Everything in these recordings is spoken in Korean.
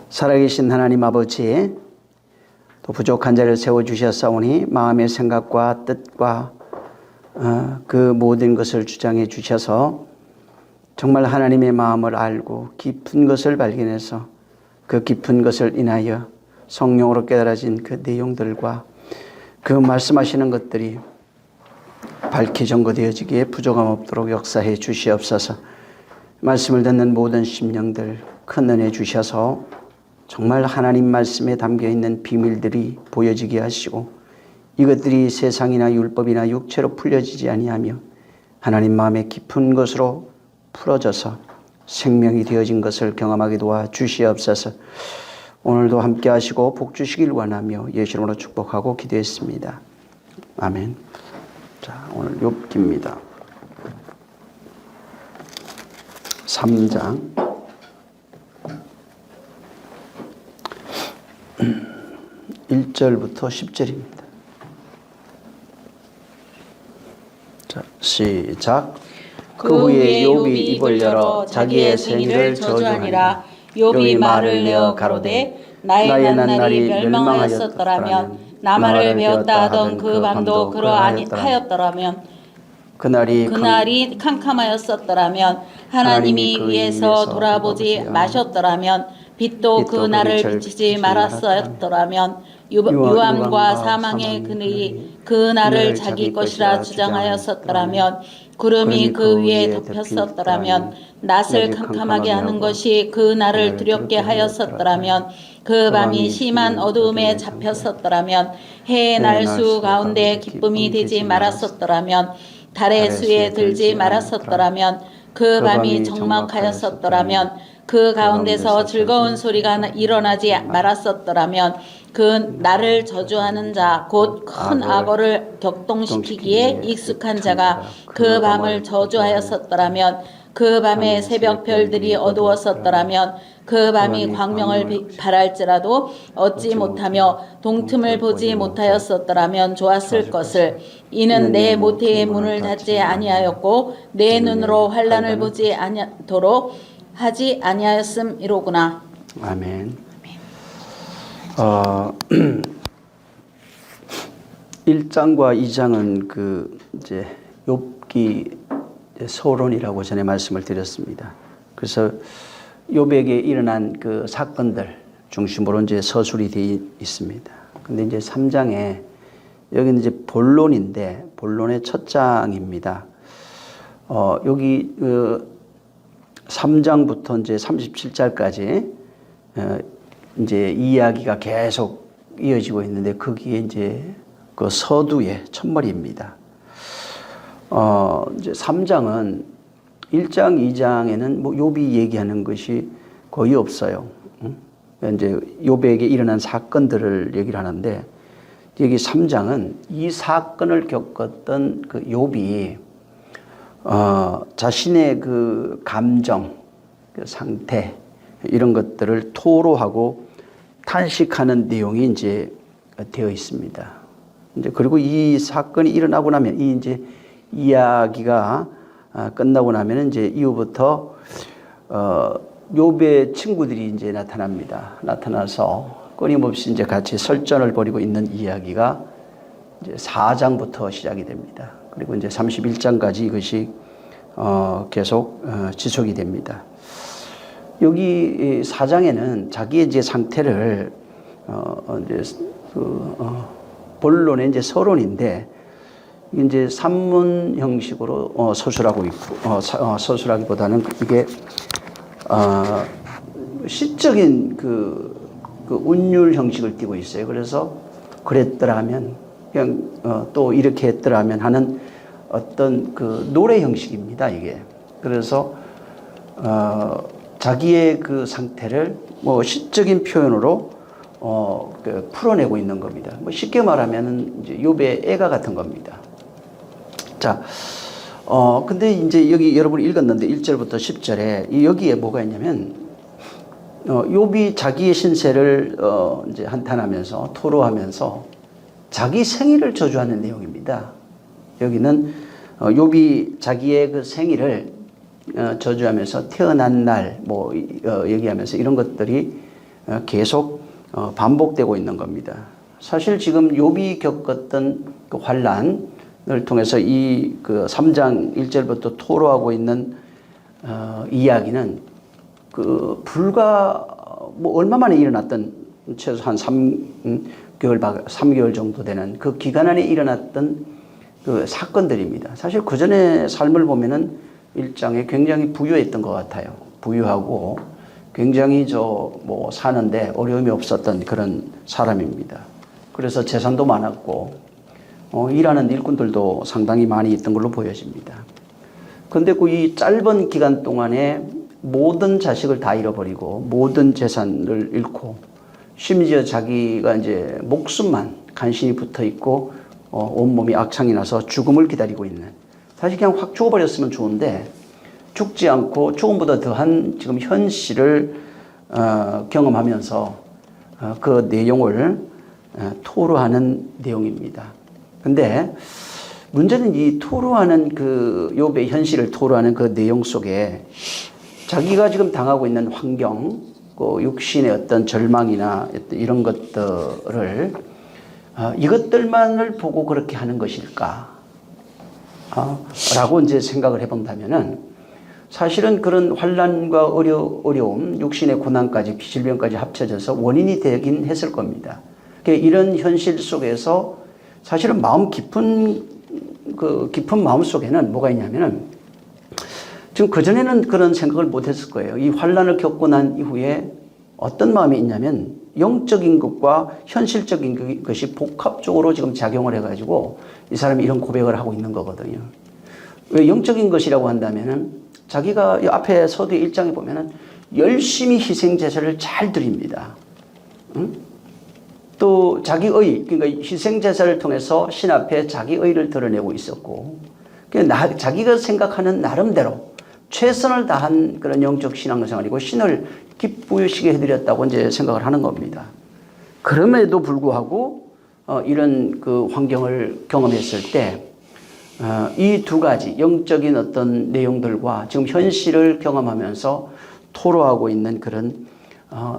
살아계신 하나님 아버지, 또 부족한 자를 세워주셨사오니 마음의 생각과 뜻과 그 모든 것을 주장해 주셔서 정말 하나님의 마음을 알고 깊은 것을 발견해서 그 깊은 것을 인하여 성령으로 깨달아진 그 내용들과 그 말씀하시는 것들이 밝히 전거되어지기에 부족함 없도록 역사해 주시옵소서. 말씀을 듣는 모든 심령들 큰 은혜 주셔서 정말 하나님 말씀에 담겨있는 비밀들이 보여지게 하시고 이것들이 세상이나 율법이나 육체로 풀려지지 아니하며 하나님 마음의 깊은 것으로 풀어져서 생명이 되어진 것을 경험하게 도와 주시옵소서. 오늘도 함께 하시고 복 주시길 원하며 예수 이름으로 축복하고 기도했습니다. 아멘. 자, 오늘 욥기입니다. 3장 1절부터 10절입니다. 자, 시작. 그 후에 욥이 입을 열어 자기의 생일을 저주하니라. 욥이 말을 내어 가로되 나의 낱날이 멸망하였더라면 나만을 배웠다 하던 그 밤도 그러하였더라면 그날이 캄캄하였었더라면 하나님이 위에서 돌아보지 마셨더라면 빛도 그 날을 비치지 말았었더라면 유암과 사망의 그늘이 그 날을 자기 것이라 주장하였었더라면 구름이 그 위에 덮였었더라면 낯을 캄캄하게 하는 것이 그 날을 두렵게 하였었더라면 그 밤이 심한 어두움에 잡혔었더라면 해의 날수 가운데 기쁨이 되지 말았었더라면 달의 수에 들지 말았었더라면 그 밤이 적막하였었더라면 그 가운데서 즐거운 소리가 일어나지 말았었더라면 그 나를 저주하는 자 곧 큰 악어를 격동시키기에 익숙한 자가 그 밤을 저주하였었더라면 그 밤에 새벽 별들이 어두웠었더라면 그 밤이 광명을 발할지라도 얻지 못하며 동틈을 보지 못하였었더라면 좋았을 것을. 이는 내 모태의 문을 닫지 아니하였고 내 눈으로 환난을 보지 않도록 하지 아니하였음이로구나. 아멘. 1장과 2장은 그 이제 욥기 서론이라고 전에 말씀을 드렸습니다. 그래서 욥에게 일어난 그 사건들 중심으로 이제 서술이 되어 있습니다. 근데 이제 3장에 여기는 이제 본론인데 본론의 첫 장입니다. 여기 3장부터 이제 37장까지 이제 이야기가 계속 이어지고 있는데 거기에 이제 그 서두의 첫머리입니다. 이제 3장은 1장, 2장에는 뭐 욥이 얘기하는 것이 거의 없어요. 이제 욥에게 일어난 사건들을 얘기를 하는데 여기 3장은 이 사건을 겪었던 그 욥이 자신의 그 감정, 그 상태 이런 것들을 토로하고 탄식하는 내용이 이제 되어 있습니다. 이제 그리고 이 사건이 일어나고 나면 이 이제 이야기가 끝나고 나면 이제 이후부터 욥의 친구들이 이제 나타납니다. 나타나서 끊임없이 이제 같이 설전을 벌이고 있는 이야기가 이제 4장부터 시작이 됩니다. 그리고 이제 31장까지 이것이 계속 지속이 됩니다. 여기 4장에는 자기의 이제 상태를 이제 본론의 이제 서론인데 이제 산문 형식으로 서술하고 있고 서술하기보다는 이게 시적인 그 운율 형식을 띠고 있어요. 그래서 그랬더라면 그냥 또 이렇게 했더라면 하는 어떤 그 노래 형식입니다. 이게 그래서 자기의 그 상태를 뭐 시적인 표현으로 그 풀어내고 있는 겁니다. 뭐 쉽게 말하면 이제 욥의 애가 같은 겁니다. 자, 근데 이제 여기 여러분이 읽었는데 1절부터 10절에 여기에 뭐가 있냐면 욥이 자기의 신세를 이제 한탄하면서 토로하면서 자기 생일을 저주하는 내용입니다. 여기는 욥이 자기의 그 생일을 저주하면서 태어난 날 뭐 얘기하면서 이런 것들이 계속 반복되고 있는 겁니다. 사실 지금 욥이 겪었던 그 환란을 통해서 이 그 3장 1절부터 토로하고 있는 이야기는 그 불과 뭐 얼마 만에 일어났던 최소 한 3개월 정도 되는 그 기간 안에 일어났던 그 사건들입니다. 사실 그 전에 삶을 보면은 일장에 굉장히 부유했던 것 같아요. 부유하고 굉장히 뭐 사는데 어려움이 없었던 그런 사람입니다. 그래서 재산도 많았고 일하는 일꾼들도 상당히 많이 있던 걸로 보여집니다. 그런데 그 이 짧은 기간 동안에 모든 자식을 다 잃어버리고 모든 재산을 잃고 심지어 자기가 이제 목숨만 간신히 붙어 있고 온몸이 악창이 나서 죽음을 기다리고 있는, 사실 그냥 확 죽어버렸으면 좋은데 죽지 않고 죽음보다 더한 지금 현실을 경험하면서 그 내용을 토로하는 내용입니다. 근데 문제는 이 토로하는 그 욥의 현실을 토로하는 그 내용 속에 자기가 지금 당하고 있는 환경, 그 육신의 어떤 절망이나 이런 것들을 이것들만을 보고 그렇게 하는 것일까? 라고 이제 생각을 해본다면은 사실은 그런 환란과 어려움, 육신의 고난까지, 질병까지 합쳐져서 원인이 되긴 했을 겁니다. 이런 현실 속에서 사실은 깊은 마음 속에는 뭐가 있냐면은 지금 그전에는 그런 생각을 못 했을 거예요. 이 환란을 겪고 난 이후에 어떤 마음이 있냐면 영적인 것과 현실적인 것이 복합적으로 지금 작용을 해가지고 이 사람이 이런 고백을 하고 있는 거거든요. 왜 영적인 것이라고 한다면은 자기가 앞에 서두 1장에 보면은 열심히 희생제사를 잘 드립니다. 응? 또 자기의, 그러니까 희생제사를 통해서 신 앞에 자기의를 드러내고 있었고, 자기가 생각하는 나름대로 최선을 다한 그런 영적 신앙생활이고 신을 기쁘시게 해드렸다고 이제 생각을 하는 겁니다. 그럼에도 불구하고 이런 그 환경을 경험했을 때 이 두 가지 영적인 어떤 내용들과 지금 현실을 경험하면서 토로하고 있는 그런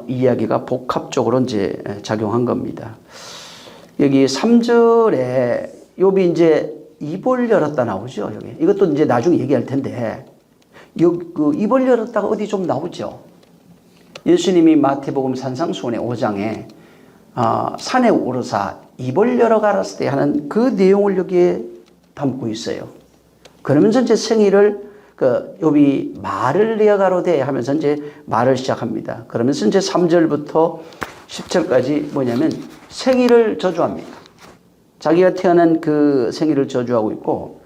이야기가 복합적으로 이제 작용한 겁니다. 여기 3절에 욥이 이제 입을 열었다 나오죠. 여기 이것도 이제 나중에 얘기할 텐데 그 입을 열었다가 어디 좀 나오죠. 예수님이 마태복음 산상수훈의 5장에 산에 오르사 입을 열어 가라스 때 하는 그 내용을 여기에 담고 있어요. 그러면서 이제 생일을 욥이 말을 내어가로되 하면서 이제 말을 시작합니다. 그러면서 이제 3절부터 10절까지 뭐냐면 생일을 저주합니다. 자기가 태어난 그 생일을 저주하고 있고,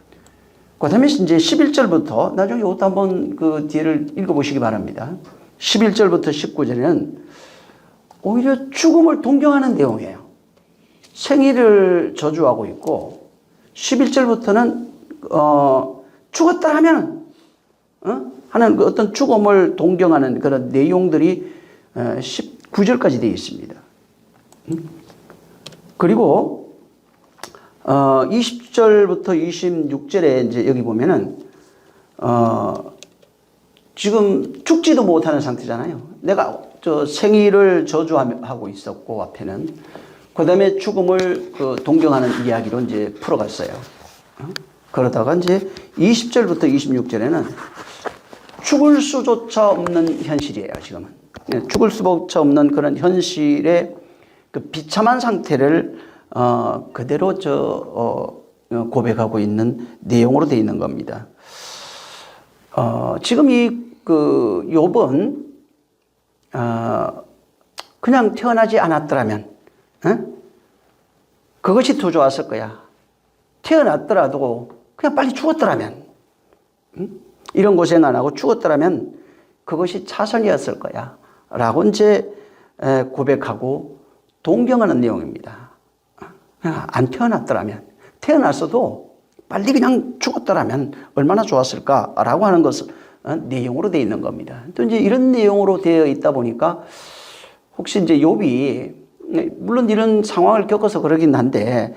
그 다음에 이제 11절부터 나중에 이것도 한번 그 뒤를 읽어보시기 바랍니다. 11절부터 19절에는 오히려 죽음을 동경하는 내용이에요. 생일을 저주하고 있고, 11절부터는 죽었다 하면 하는 그 어떤 죽음을 동경하는 그런 내용들이 19절까지 되어 있습니다. 그리고 20절부터 26절에 이제 여기 보면은 지금 죽지도 못하는 상태잖아요. 내가 저 생일을 저주하고 있었고 앞에는 그 다음에 죽음을 동경하는 이야기로 이제 풀어갔어요. 그러다가 이제 20절부터 26절에는 죽을 수조차 없는 현실이에요, 지금은. 죽을 수조차 없는 그런 현실의 그 비참한 상태를 그대로 고백하고 있는 내용으로 되어 있는 겁니다. 지금 이 그 욥은 그냥 태어나지 않았더라면, 그것이 더 좋았을 거야. 태어났더라도 그냥 빨리 죽었더라면, 이런 고생 안 하고 죽었더라면 그것이 차선이었을 거야. 라고 이제 고백하고 동경하는 내용입니다. 그냥 안 태어났더라면, 태어났어도 빨리 그냥 죽었더라면 얼마나 좋았을까라고 하는 것을 내용으로 되어 있는 겁니다. 또 이제 이런 내용으로 되어 있다 보니까 혹시 이제 욥이 물론 이런 상황을 겪어서 그러긴 한데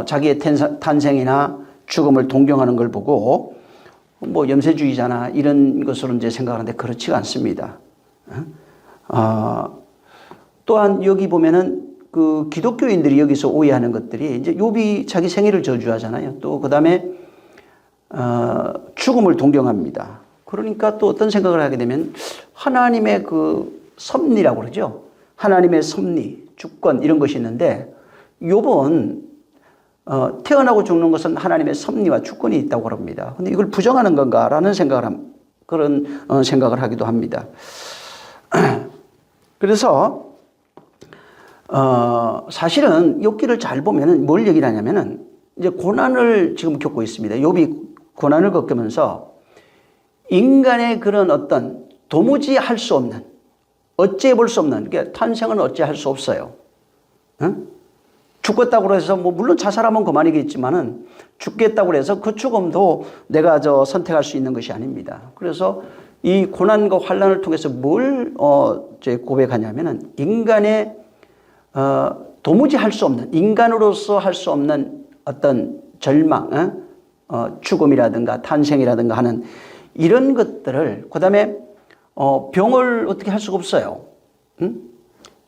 자기의 탄생이나 죽음을 동경하는 걸 보고 뭐 염세주의자나 이런 것으로 이제 생각하는데 그렇지가 않습니다. 또한 여기 보면은 그 기독교인들이 여기서 오해하는 것들이 이제 욥이 자기 생애를 저주하잖아요. 또 그다음에 죽음을 동경합니다. 그러니까 또 어떤 생각을 하게 되면 하나님의 그 섭리라고 그러죠. 하나님의 섭리, 주권 이런 것이 있는데 욥은 태어나고 죽는 것은 하나님의 섭리와 주권이 있다고 합니다. 근데 이걸 부정하는 건가라는 그런 생각을 하기도 합니다. 그래서 사실은 욥기를 잘 보면은 뭘 얘기를 하냐면은 이제 고난을 지금 겪고 있습니다. 욥이 고난을 겪으면서 인간의 그런 어떤 도무지 할 수 없는, 어찌해 볼 수 없는, 그러니까 탄생은 어찌할 수 없어요. 응? 죽겠다고 해서 뭐 물론 자살하면 그만이겠지만은 죽겠다고 해서 그 죽음도 내가 선택할 수 있는 것이 아닙니다. 그래서 이 고난과 환난을 통해서 뭘 고백하냐면은 인간의 도무지 할 수 없는, 인간으로서 할 수 없는 어떤 절망, 죽음이라든가 탄생이라든가 하는 이런 것들을, 그 다음에 병을 어떻게 할 수가 없어요. 응?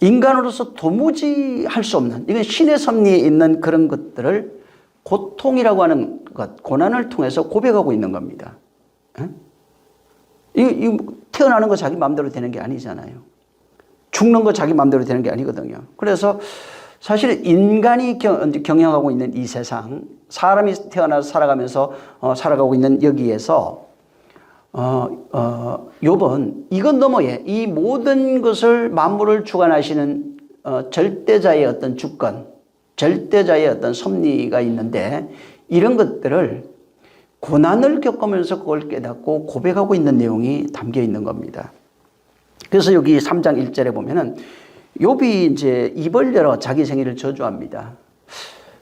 인간으로서 도무지 할 수 없는, 이건 신의 섭리에 있는 그런 것들을 고통이라고 하는 것, 고난을 통해서 고백하고 있는 겁니다. 응? 이 태어나는 거 자기 마음대로 되는 게 아니잖아요. 죽는 거 자기 마음대로 되는 게 아니거든요. 그래서 사실 인간이 경영하고 있는 이 세상, 사람이 태어나서 살아가면서 살아가고 있는 여기에서 욥은 이것 너머에 이 모든 것을 만물을 주관하시는 절대자의 어떤 주권, 절대자의 어떤 섭리가 있는데 이런 것들을 고난을 겪으면서 그걸 깨닫고 고백하고 있는 내용이 담겨 있는 겁니다. 그래서 여기 3장 1절에 보면은 욥이 이제 입을 열어 자기 생애를 저주합니다.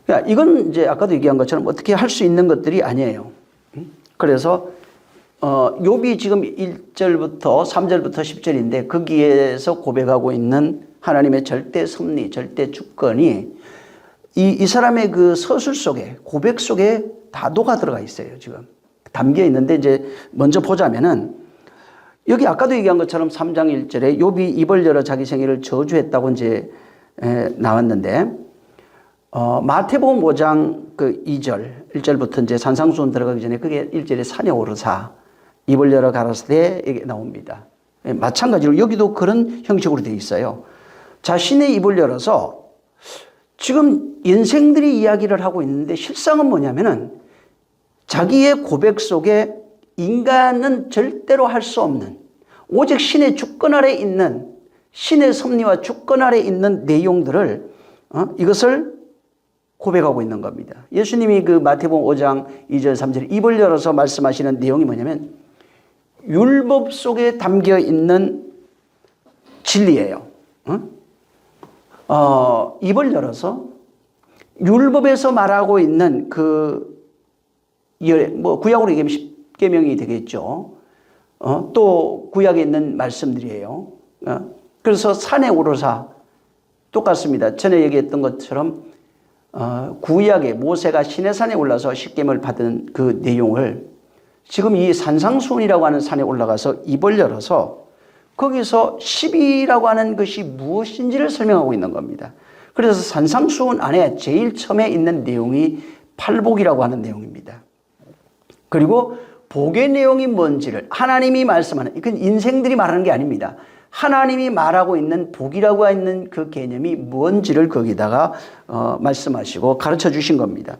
그러니까 이건 이제 아까도 얘기한 것처럼 어떻게 할 수 있는 것들이 아니에요. 그래서 욥이 지금 1절부터 3절부터 10절인데 거기에서 고백하고 있는 하나님의 절대 섭리, 절대 주권이 이 사람의 그 서술 속에, 고백 속에 다 녹아 들어가 있어요. 지금 담겨 있는데 이제 먼저 보자면은 여기 아까도 얘기한 것처럼 3장 1절에 욥이 입을 열어 자기 생애를 저주했다고 이제 나왔는데 마태복음 5장 그 2절 1절부터 이제 산상수훈 들어가기 전에 그게 1절에 산에 오르사 입을 열어 가라사대 이게 나옵니다. 마찬가지로 여기도 그런 형식으로 되어 있어요. 자신의 입을 열어서 지금 인생들이 이야기를 하고 있는데 실상은 뭐냐면은 자기의 고백 속에 인간은 절대로 할 수 없는 오직 신의 주권 아래 있는 신의 섭리와 주권 아래 있는 내용들을 이것을 고백하고 있는 겁니다. 예수님이 그 마태복음 5장 2절 3절 입을 열어서 말씀하시는 내용이 뭐냐면 율법 속에 담겨 있는 진리예요. 입을 열어서 율법에서 말하고 있는 뭐 구약으로 얘기하면 십계명이 되겠죠. 또 구약에 있는 말씀들이에요. 그래서 산에 오르사 똑같습니다. 전에 얘기했던 것처럼 구약에 모세가 시내산에 올라서 십계명을 받은 그 내용을 지금 이 산상수훈이라고 하는 산에 올라가서 입을 열어서 거기서 10이라고 하는 것이 무엇인지를 설명하고 있는 겁니다. 그래서 산상수훈 안에 제일 처음에 있는 내용이 팔복이라고 하는 내용입니다. 그리고 복의 내용이 뭔지를 하나님이 말씀하는, 이건 인생들이 말하는 게 아닙니다. 하나님이 말하고 있는 복이라고 하는 그 개념이 뭔지를 거기다가 말씀하시고 가르쳐 주신 겁니다.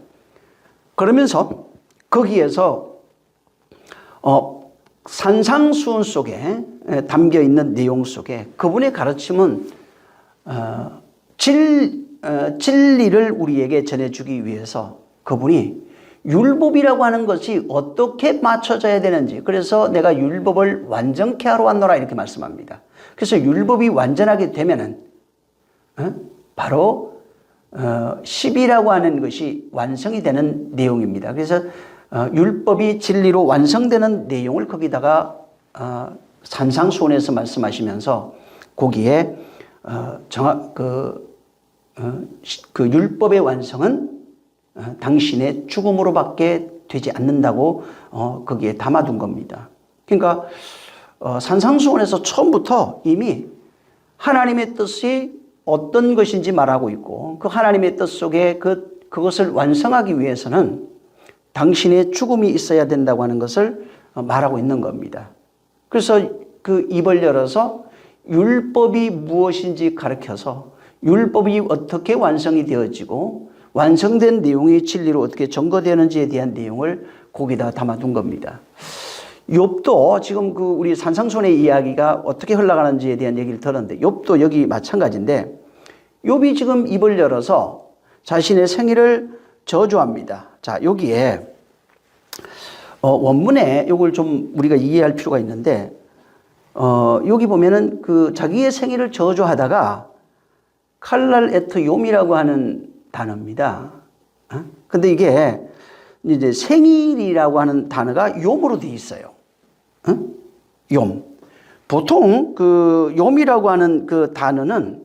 그러면서 거기에서 산상수훈 속에 담겨 있는 내용 속에 그분의 가르침은 진리를 우리에게 전해주기 위해서 그분이 율법이라고 하는 것이 어떻게 맞춰져야 되는지, 그래서 내가 율법을 완전케 하러 왔노라 이렇게 말씀합니다. 그래서 율법이 완전하게 되면은 바로 10이라고 하는 것이 완성이 되는 내용입니다. 그래서 율법이 진리로 완성되는 내용을 거기다가 산상수훈에서 말씀하시면서 거기에 그 율법의 완성은 당신의 죽음으로밖에 되지 않는다고 거기에 담아둔 겁니다. 그러니까 산상수훈에서 처음부터 이미 하나님의 뜻이 어떤 것인지 말하고 있고 그 하나님의 뜻 속에 그것을 완성하기 위해서는 당신의 죽음이 있어야 된다고 하는 것을 말하고 있는 겁니다. 그래서 그 입을 열어서 율법이 무엇인지 가르쳐서 율법이 어떻게 완성이 되어지고 완성된 내용이 진리로 어떻게 증거되는지에 대한 내용을 거기다 담아둔 겁니다. 욥도 지금 그 우리 산상손의 이야기가 어떻게 흘러가는지에 대한 얘기를 들었는데 욥도 여기 마찬가지인데 욥이 지금 입을 열어서 자신의 생일을 저주합니다. 자, 여기에 원문에 이걸 좀 우리가 이해할 필요가 있는데 여기 보면은 그 자기의 생일을 저주하다가 칼날 에트 욤이라고 하는 단어입니다. 근데 이게 이제 생일이라고 하는 단어가 욤으로 되어 있어요. 욤. 보통 그 욤이라고 하는 그 단어는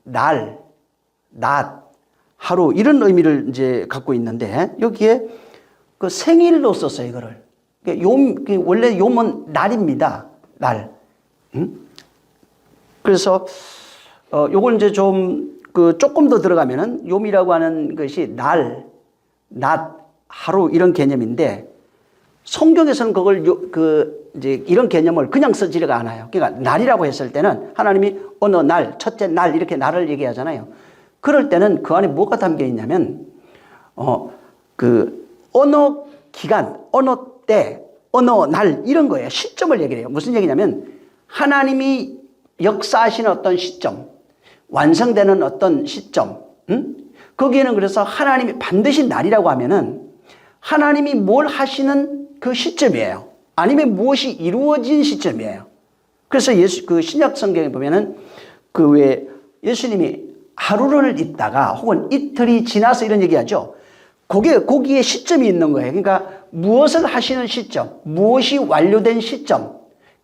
날, 낮, 하루 이런 의미를 이제 갖고 있는데 여기에 그 생일로 썼어요, 이거를. 욤, 원래 욤은 날입니다. 날. 그래서 요걸 이제 좀 조금 더 들어가면은 욤이라고 하는 것이 날, 낮, 하루 이런 개념인데 성경에서는 그걸 이제 이런 개념을 그냥 쓰지가 않아요. 그러니까 날이라고 했을 때는 하나님이 어느 날, 첫째 날 이렇게 날을 얘기하잖아요. 그럴 때는 그 안에 뭐가 담겨 있냐면 어느 기간, 어느 때, 어느 날 이런 거예요. 시점을 얘기를 해요. 무슨 얘기냐면 하나님이 역사하시는 어떤 시점, 완성되는 어떤 시점, 거기에는 그래서 하나님이 반드시 날이라고 하면은 하나님이 뭘 하시는 그 시점이에요. 아니면 무엇이 이루어진 시점이에요. 그래서 그 신약 성경에 보면은 그 왜 예수님이 하루를 있다가 혹은 이틀이 지나서 이런 얘기하죠. 거기에 시점이 있는 거예요. 그러니까 무엇을 하시는 시점, 무엇이 완료된 시점,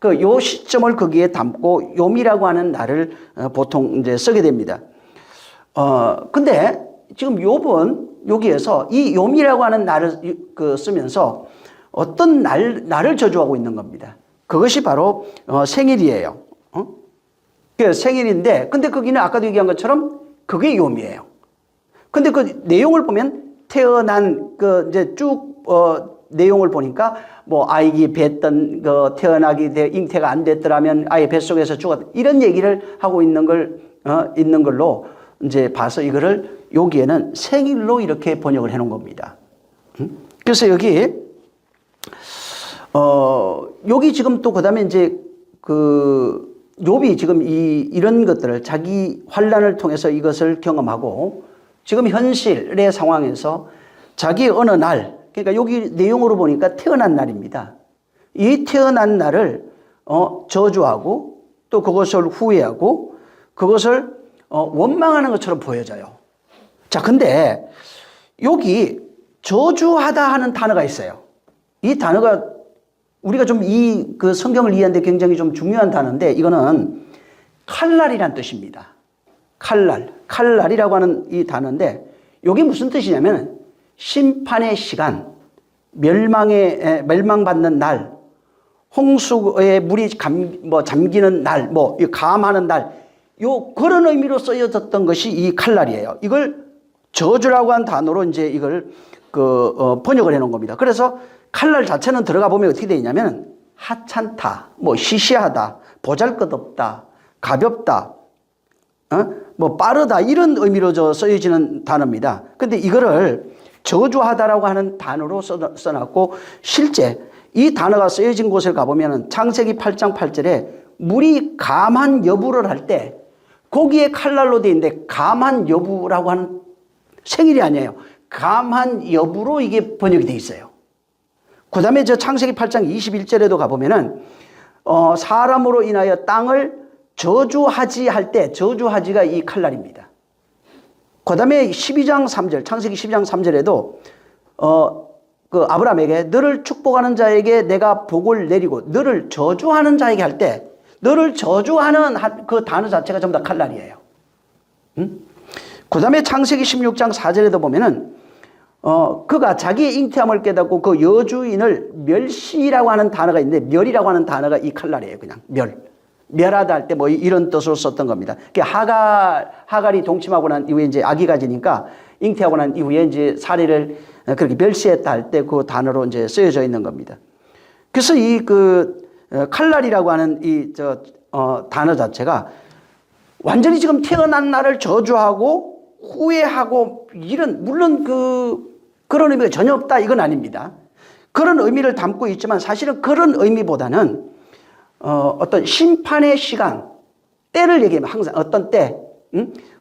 요 시점을 거기에 담고 욤이라고 하는 날을 보통 이제 쓰게 됩니다. 근데 지금 욥은 여기에서 이 욤이라고 하는 날을 쓰면서 어떤 날을 저주하고 있는 겁니다. 그것이 바로 생일이에요. 그 생일인데, 근데 거기는 아까도 얘기한 것처럼 그게 욤이에요. 근데 그 내용을 보면 태어난 이제 쭉 내용을 보니까 뭐 아이기 뱃던 태어나기 잉태가 안 됐더라면 아예 뱃속에서 죽었다 이런 얘기를 하고 있는 걸로 이제 봐서 이거를 여기에는 생일로 이렇게 번역을 해 놓은 겁니다. 그래서 여기 지금 또 그다음에 이제 욥이 지금 이런 것들을 자기 환난을 통해서 이것을 경험하고 지금 현실의 상황에서 자기 어느 날, 그러니까 여기 내용으로 보니까 태어난 날입니다. 이 태어난 날을 저주하고 또 그것을 후회하고 그것을 원망하는 것처럼 보여져요. 자, 근데 여기 저주하다 하는 단어가 있어요. 이 단어가 우리가 좀 그 성경을 이해하는데 굉장히 좀 중요한 단어인데 이거는 칼날이란 뜻입니다. 칼날이라고 하는 이 단어인데 이게 무슨 뜻이냐면 심판의 시간, 멸망받는 날, 홍수에 물이 잠기는 날, 감하는 날, 그런 의미로 쓰여졌던 것이 이 칼날이에요. 이걸 저주라고 한 단어로 이제 이걸 번역을 해 놓은 겁니다. 그래서 칼날 자체는 들어가 보면 어떻게 되어 있냐면 하찮다, 시시하다, 보잘것없다, 가볍다, 빠르다 이런 의미로 쓰여지는 단어입니다. 근데 이거를 저주하다라고 하는 단어로 써놨고 실제 이 단어가 쓰여진 곳을 가보면 창세기 8장 8절에 물이 감한 여부를 할 때 거기에 칼날로 되어 있는데 감한 여부라고 하는 생일이 아니에요. 감한 여부로 이게 번역이 되어 있어요. 그 다음에 창세기 8장 21절에도 가보면은 사람으로 인하여 땅을 저주하지 할 때 저주하지가 이 칼날입니다. 그 다음에 12장 3절 창세기 12장 3절에도 아브라함에게 너를 축복하는 자에게 내가 복을 내리고 너를 저주하는 자에게 할 때 너를 저주하는 그 단어 자체가 전부 다 칼날이에요. 그 다음에 창세기 16장 4절에도 보면은 그가 자기의 잉태함을 깨닫고 그 여주인을 멸시라고 하는 단어가 있는데 멸이라고 하는 단어가 이 칼날이에요. 그냥 멸하다 할 때 뭐 이런 뜻으로 썼던 겁니다. 하갈이 동침하고 난 이후에 이제 아기가 지니까 잉태하고 난 이후에 이제 사리를 그렇게 멸시했다 할 때 그 단어로 이제 쓰여져 있는 겁니다. 그래서 칼날이라고 하는 단어 자체가 완전히 지금 태어난 날을 저주하고 후회하고 이런, 물론 그런 의미가 전혀 없다 이건 아닙니다. 그런 의미를 담고 있지만 사실은 그런 의미보다는 어떤 심판의 시간, 때를 얘기하면 항상 어떤 때,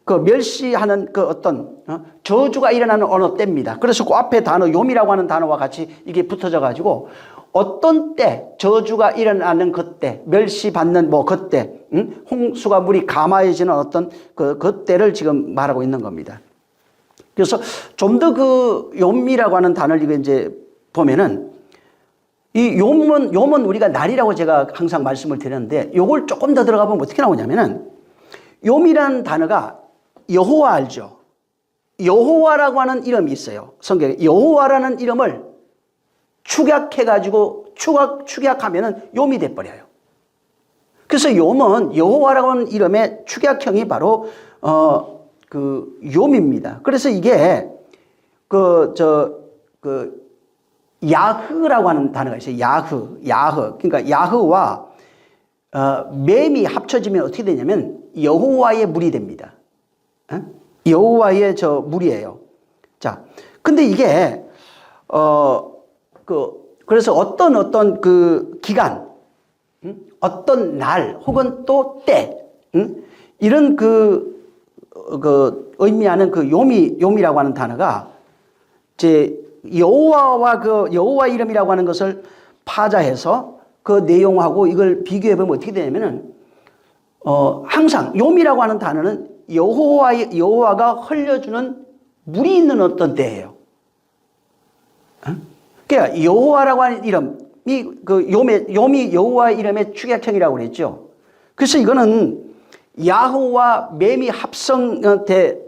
그 멸시하는 그 어떤 저주가 일어나는 어느 때입니다. 그래서 그 앞에 단어 요미라고 하는 단어와 같이 이게 붙어져 가지고 어떤 때 저주가 일어나는 그때, 멸시받는 뭐 그때, 홍수가 물이 감화해지는 어떤 그때를 지금 말하고 있는 겁니다. 그래서 좀 더 그 요미라고 하는 단어를 이제 보면은 이 요문 우리가 날이라고 제가 항상 말씀을 드렸는데 요걸 조금 더 들어가 보면 어떻게 나오냐면은 요미라는 단어가 여호와 알죠? 여호와라고 하는 이름이 있어요. 성경에 여호와라는 이름을 축약해가지고 축약하면은 요미 돼버려요. 그래서 요문 여호와라고 하는 이름의 축약형이 바로 요미입니다. 그래서 이게 야흐라고 하는 단어가 있어요. 야흐. 그러니까 야흐와 맴이 합쳐지면 어떻게 되냐면 여호와의 물이 됩니다. 여호와의 물이에요. 자, 근데 이게 그래서 어떤 그 기간, 어떤 날 혹은 또 때, 이런 의미하는 요미라고 하는 단어가 이제 여호와 이름이라고 하는 것을 파자해서 그 내용하고 이걸 비교해 보면 어떻게 되냐면은 항상 요미라고 하는 단어는 여호와가 흘려주는 물이 있는 어떤 때예요. 그러니까 여호와라고 하는 이름이 요미 여호와 이름의 축약형이라고 그랬죠. 그래서 이거는 야흐와 맴이 합성돼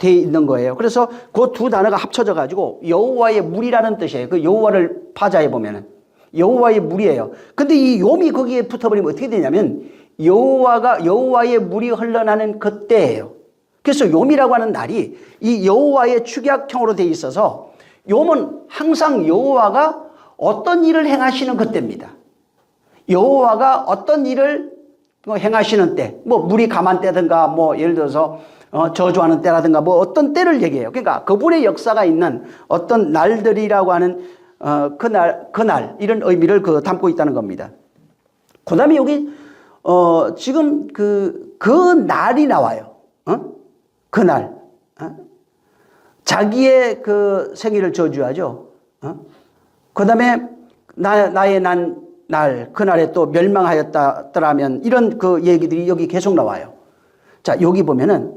있는 거예요. 그래서 그 두 단어가 합쳐져 가지고 여호와의 물이라는 뜻이에요. 그 여호와를 파자해 보면은 여호와의 물이에요. 근데 이 요미 거기에 붙어버리면 어떻게 되냐면 여호와의 물이 흘러나는 그때예요. 그래서 요미라고 하는 날이 이 여호와의 축약형으로 돼 있어서 요는 항상 여호와가 어떤 일을 행하시는 그때입니다. 여호와가 어떤 일을 행하시는 때, 뭐 물이 감한 때든가, 뭐 예를 들어서 저주하는 때라든가, 뭐 어떤 때를 얘기해요. 그러니까 그분의 역사가 있는 어떤 날들이라고 하는 그날 이런 의미를 담고 있다는 겁니다. 그다음에 여기 지금 그 날이 나와요. 그날. 자기의 그 생일을 저주하죠. 그다음에 나의 날 그날에 또 멸망하였다라면 이런 그 얘기들이 여기 계속 나와요. 자, 여기 보면은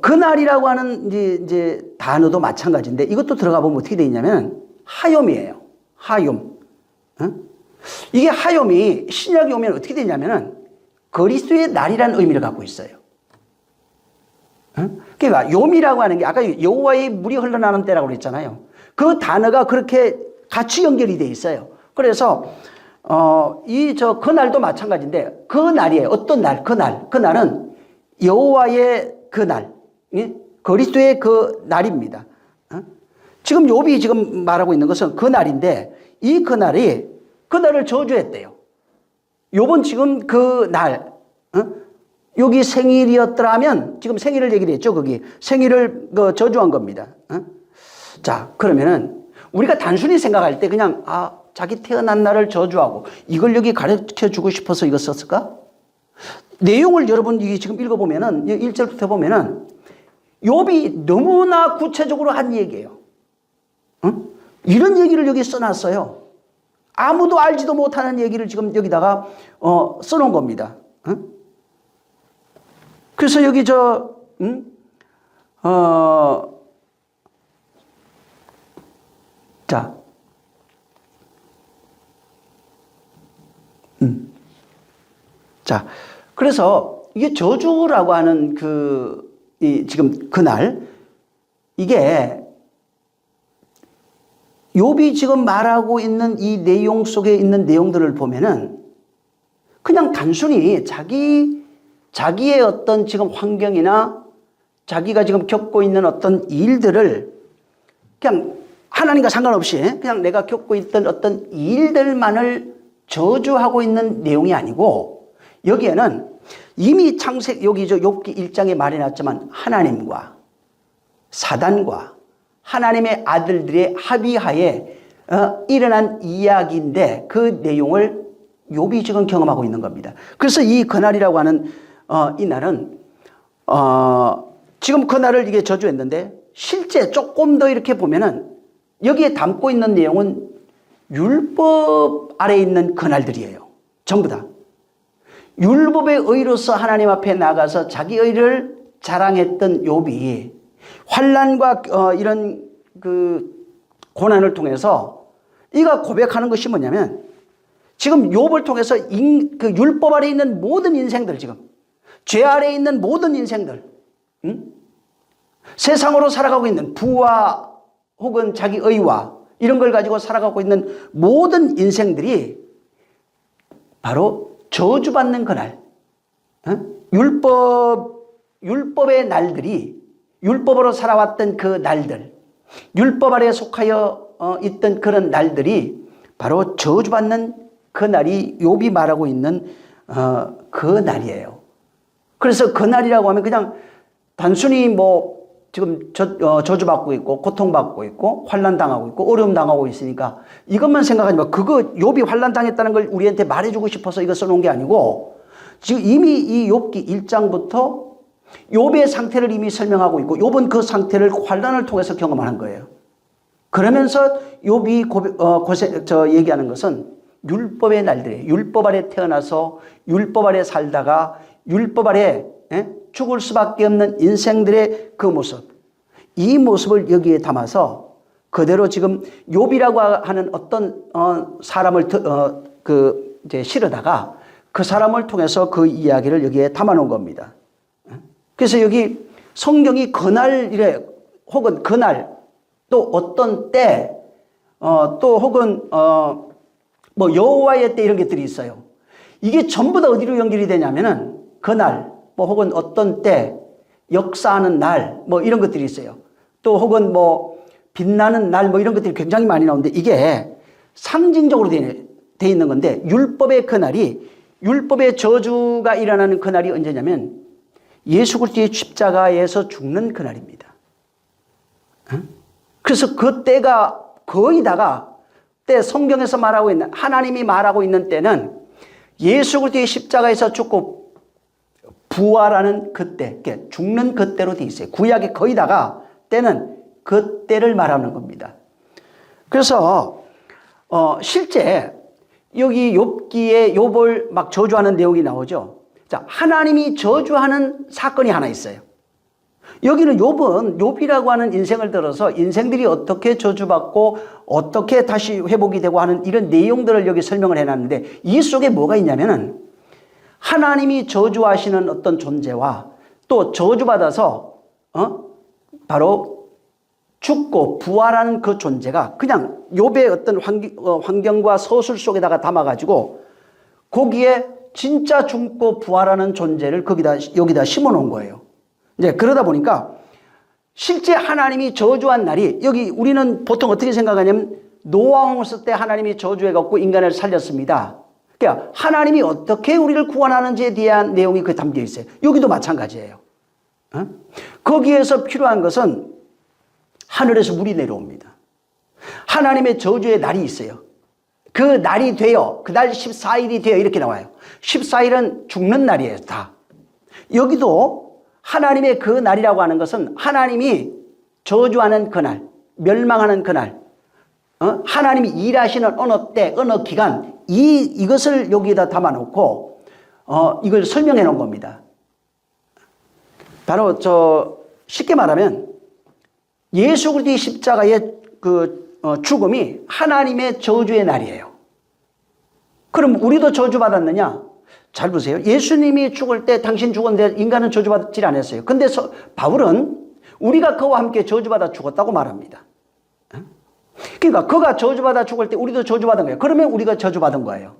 그날이라고 하는 이제 단어도 마찬가지인데 이것도 들어가 보면 어떻게 돼 있냐면 하욤이에요. 하욤. 이게 하욤이 신약에 오면 어떻게 되냐면은 그리스도의 날이라는 의미를 갖고 있어요. 그러니까 요미라고 하는 게 아까 여호와의 물이 흘러나는 때라고 그랬잖아요. 그 단어가 그렇게 같이 연결이 돼 있어요. 그래서 그날도 마찬가지인데 그 날이에요. 어떤 날? 그날은 여호와의 그 날, 그리스도의 그 날입니다. 지금 욥이 지금 말하고 있는 것은 그 날인데 이 그날을 저주했대요. 욥은 지금 그 날, 여기 생일이었더라면 지금 생일을 얘기를 했죠. 거기 생일을 저주한 겁니다. 자, 그러면은 우리가 단순히 생각할 때 그냥 자기 태어난 날을 저주하고 이걸 여기 가르쳐 주고 싶어서 이거 썼을까? 내용을 여러분 지금 읽어보면은 1절부터 보면은 욥이 너무나 구체적으로 한 얘기예요. 이런 얘기를 여기 써놨어요. 아무도 알지도 못하는 얘기를 지금 여기다가 써놓은 겁니다. 그래서 여기 자, 그래서 이게 저주라고 하는 지금 그날, 이게 욥이 지금 말하고 있는 이 내용 속에 있는 내용들을 보면은 그냥 단순히 자기의 어떤 지금 환경이나 자기가 지금 겪고 있는 어떤 일들을 그냥 하나님과 상관없이 그냥 내가 겪고 있던 어떤 일들만을 저주하고 있는 내용이 아니고, 여기에는 이미 여기 욥기 1장에 말해 놨지만 하나님과 사단과 하나님의 아들들의 합의하에 일어난 이야기인데 그 내용을 욥이 지금 경험하고 있는 겁니다. 그래서 이 그날이라고 하는 이 날은 지금 그날을 이게 저주했는데, 실제 조금 더 이렇게 보면은 여기에 담고 있는 내용은 율법 아래에 있는 그날들이에요. 전부 다. 율법의 의로서 하나님 앞에 나가서 자기 의를 자랑했던 욥이 환난과 이런 그 고난을 통해서 이가 고백하는 것이 뭐냐면, 지금 욥을 통해서 그 율법 아래에 있는 모든 인생들, 지금 죄 아래에 있는 모든 인생들, 세상으로 살아가고 있는 부와 혹은 자기 의와 이런 걸 가지고 살아가고 있는 모든 인생들이 바로 저주받는 그날, 율법의 날들이, 율법으로 살아왔던 그 날들, 율법 아래에 속하여 있던 그런 날들이 바로 저주받는 그 날이 욥이 말하고 있는 그 날이에요. 그래서 그 날이라고 하면 그냥 단순히 뭐 지금 저주받고 있고 고통받고 있고 환난당하고 있고 어려움 당하고 있으니까 이것만 생각하지 마. 그거 욥이 환난당했다는 걸 우리한테 말해주고 싶어서 이거 써놓은 게 아니고, 지금 이미 이 욥기 1장부터 욥의 상태를 이미 설명하고 있고, 욥은 그 상태를 환난을 통해서 경험하는 거예요. 그러면서 욥이 얘기하는 것은 율법의 날들이에요. 율법 아래 태어나서 율법 아래 살다가 율법 아래 죽을 수밖에 없는 인생들의 그 모습, 이 모습을 여기에 담아서 그대로 지금 욥이라고 하는 어떤 사람을 이제 실어다가 그 사람을 통해서 그 이야기를 여기에 담아놓은 겁니다. 그래서 여기 성경이 그날이래, 혹은 그날, 또 어떤 때, 또 혹은 뭐 여호와의 때, 이런 것들이 있어요. 이게 전부 다 어디로 연결이 되냐면은 그날, 뭐 혹은 어떤 때, 역사하는 날, 뭐 이런 것들이 있어요. 또 혹은 뭐 빛나는 날, 뭐 이런 것들이 굉장히 많이 나오는데, 이게 상징적으로 돼 있는 건데, 율법의 그날이, 율법의 저주가 일어나는 그날이 언제냐면 예수 그리스도의 십자가에서 죽는 그날입니다. 그래서 그 때가 거의 다가 성경에서 말하고 있는, 하나님이 말하고 있는 때는 예수 그리스도의 십자가에서 죽고 부활하는 그때, 죽는 그때로 돼 있어요. 구약의 거의 다가 때는 그 때를 말하는 겁니다. 그래서 실제 여기 욥기에 욥을 막 저주하는 내용이 나오죠. 자, 하나님이 저주하는 사건이 하나 있어요. 여기는 욥이라고 하는 인생을 들어서 인생들이 어떻게 저주받고 어떻게 다시 회복이 되고 하는 이런 내용들을 여기 설명을 해놨는데, 이 속에 뭐가 있냐면은 하나님이 저주하시는 어떤 존재와 또 저주받아서 바로 죽고 부활하는 그 존재가 그냥 욥의 어떤 환경과 서술 속에다가 담아가지고 거기에 진짜 죽고 부활하는 존재를 여기다 심어놓은 거예요. 이제 그러다 보니까 실제 하나님이 저주한 날이, 여기 우리는 보통 어떻게 생각하냐면 노아 홍수 때 하나님이 저주해갖고 인간을 살렸습니다. 그러니까 하나님이 어떻게 우리를 구원하는지에 대한 내용이 그 담겨 있어요. 여기도 마찬가지예요. 거기에서 필요한 것은 하늘에서 물이 내려옵니다. 하나님의 저주의 날이 있어요. 그 날이 되어, 그날 14일이 되어 이렇게 나와요. 14일은 죽는 날이에요, 다. 여기도 하나님의 그 날이라고 하는 것은 하나님이 저주하는 그날, 멸망하는 그날, 하나님이 일하시는 어느 때, 어느 기간, 이것을 여기에다 담아놓고 이걸 설명해 놓은 겁니다. 바로 쉽게 말하면 예수 그리스도의 십자가의 죽음이 하나님의 저주의 날이에요. 그럼 우리도 저주받았느냐? 잘 보세요. 예수님이 죽을 때 당신 죽었는데 인간은 저주받지 않았어요. 근데 바울은 우리가 그와 함께 저주받아 죽었다고 말합니다. 그러니까 그가 저주받아 죽을 때 우리도 저주받은 거예요. 그러면 우리가 저주받은 거예요.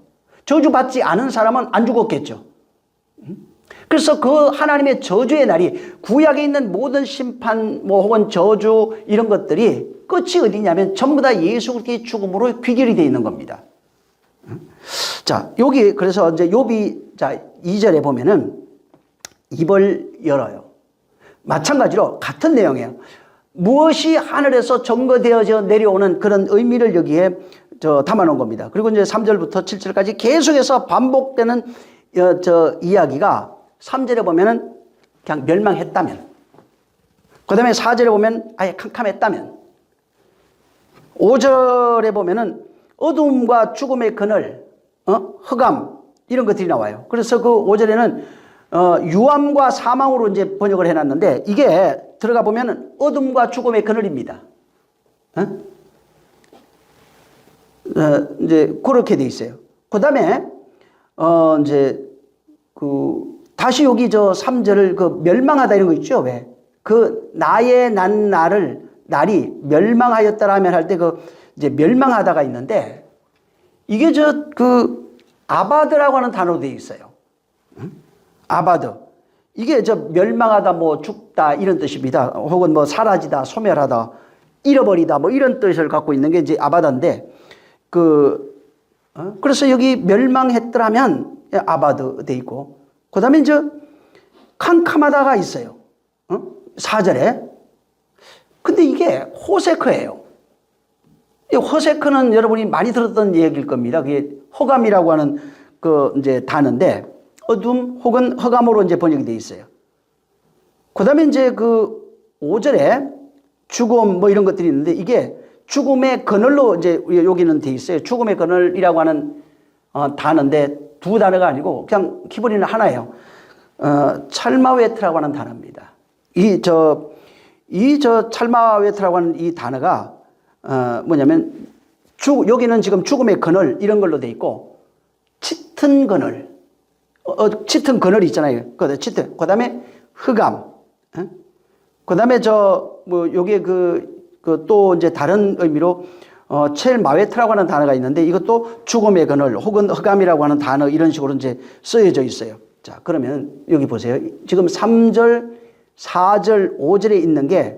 저주받지 않은 사람은 안 죽었겠죠. 그래서 그 하나님의 저주의 날이 구약에 있는 모든 심판 뭐 혹은 저주 이런 것들이 끝이 어디냐면 전부 다 예수 그리스도의 죽음으로 귀결이 되어 있는 겁니다. 자, 여기 그래서 이제 욥이 자 2절에 보면은 입을 열어요. 마찬가지로 같은 내용이에요. 무엇이 하늘에서 점거되어져 내려오는 그런 의미를 여기에 담아놓은 겁니다. 그리고 이제 3절부터 7절까지 계속해서 반복되는 이야기가 3절에 보면은 그냥 멸망했다면, 그 다음에 4절에 보면 아예 캄캄했다면, 5절에 보면은 어둠과 죽음의 그늘, 흑암 이런 것들이 나와요. 그래서 그 5절에는 유암과 사망으로 이제 번역을 해놨는데 이게 들어가 보면은 어둠과 죽음의 그늘입니다. 이제 그렇게 돼 있어요. 그 다음에 이제 다시 여기 3절을 그 멸망하다 이런 거 있죠. 왜? 그 나의 날이 멸망하였다라면 할 때 이제 멸망하다가 있는데 이게 아바드라고 하는 단어로 되어 있어요. 아바드. 이게 멸망하다, 뭐 죽다 이런 뜻입니다. 혹은 뭐 사라지다, 소멸하다, 잃어버리다 뭐 이런 뜻을 갖고 있는 게 이제 아바다인데 그래서 여기 멸망했더라면 아바드 돼 있고, 그 다음에 이제 캄캄하다가 있어요. 4절에. 근데 이게 호세크예요. 이 호세크는 여러분이 많이 들었던 얘기일 겁니다. 그게 허감이라고 하는 이제 단어인데 어둠 혹은 허감으로 이제 번역이 되어 있어요. 그 다음에 이제 5절에 죽음 뭐 이런 것들이 있는데 이게 죽음의 그늘로 이제 여기는 되어 있어요. 죽음의 그늘이라고 하는 단어인데 두 단어가 아니고 그냥 기본에는 하나예요. 찰마웨트라고 하는 단어입니다. 이 찰마웨트라고 하는 이 단어가 뭐냐면 여기는 지금 죽음의 그늘 이런 걸로 돼 있고 짙은 그늘, 짙은 그늘이 있잖아요. 짙은. 그다음에 흑암. 그다음에 뭐 여기에 또 이제 다른 의미로 첼마웨트라고 하는 단어가 있는데 이것도 죽음의 그늘 혹은 흑암이라고 하는 단어 이런 식으로 이제 쓰여져 있어요. 자, 그러면 여기 보세요. 지금 3절, 4절, 5절에 있는 게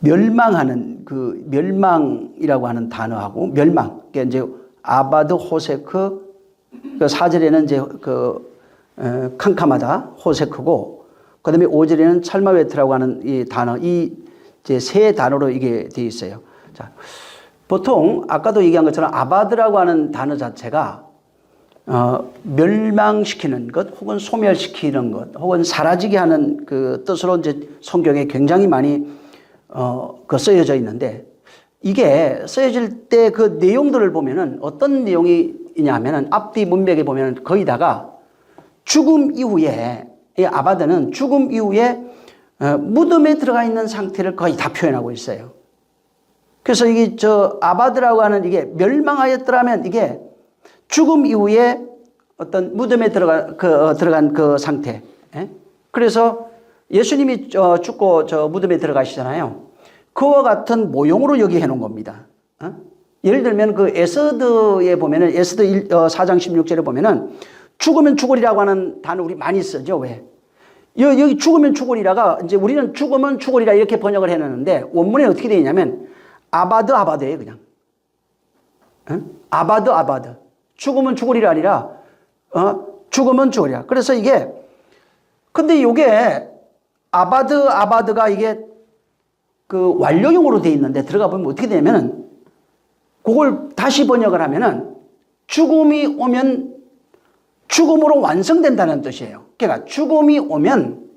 멸망하는 멸망이라고 하는 단어하고 멸망. 그러니까 이제 아바드 호세크 4절에는 이제 캄캄하다 호세크고 그다음에 5절에는 찰마웨트라고 하는 이 단어 이제 세 단어로 이게 되어 있어요. 자, 보통 아까도 얘기한 것처럼 아바드라고 하는 단어 자체가 멸망시키는 것 혹은 소멸시키는 것 혹은 사라지게 하는 그 뜻으로 이제 성경에 굉장히 많이 쓰여져 있는데 이게 쓰여질 때 그 내용들을 보면은 어떤 내용이 있냐면은 앞뒤 문맥에 보면은 거의 다가 죽음 이후에 이 아바드는 죽음 이후에 무덤에 들어가 있는 상태를 거의 다 표현하고 있어요. 그래서 이게 아바드라고 하는 이게 멸망하였더라면 이게 죽음 이후에 어떤 무덤에 들어간 그 상태. 그래서 예수님이 죽고 무덤에 들어가시잖아요. 그와 같은 모형으로 여기 해놓은 겁니다. 예를 들면 에스더에 보면은 에스더 4장 16절에 보면은 죽으면 죽으리라고 하는 단어 우리 많이 쓰죠. 왜? 여기 죽으면 죽으리라가 이제 우리는 죽으면 죽으리라 이렇게 번역을 해놨는데 원문에 어떻게 되어 있냐면 아바드예요, 그냥. 아바드. 죽으면 죽으리라 아니라 죽으면 죽으리라. 그래서 이게 근데 이게 아바드가 이게 완료형으로 되어 있는데 들어가 보면 어떻게 되냐면은 그걸 다시 번역을 하면은 죽음이 오면 죽음으로 완성된다는 뜻이에요. 그러니까 죽음이 오면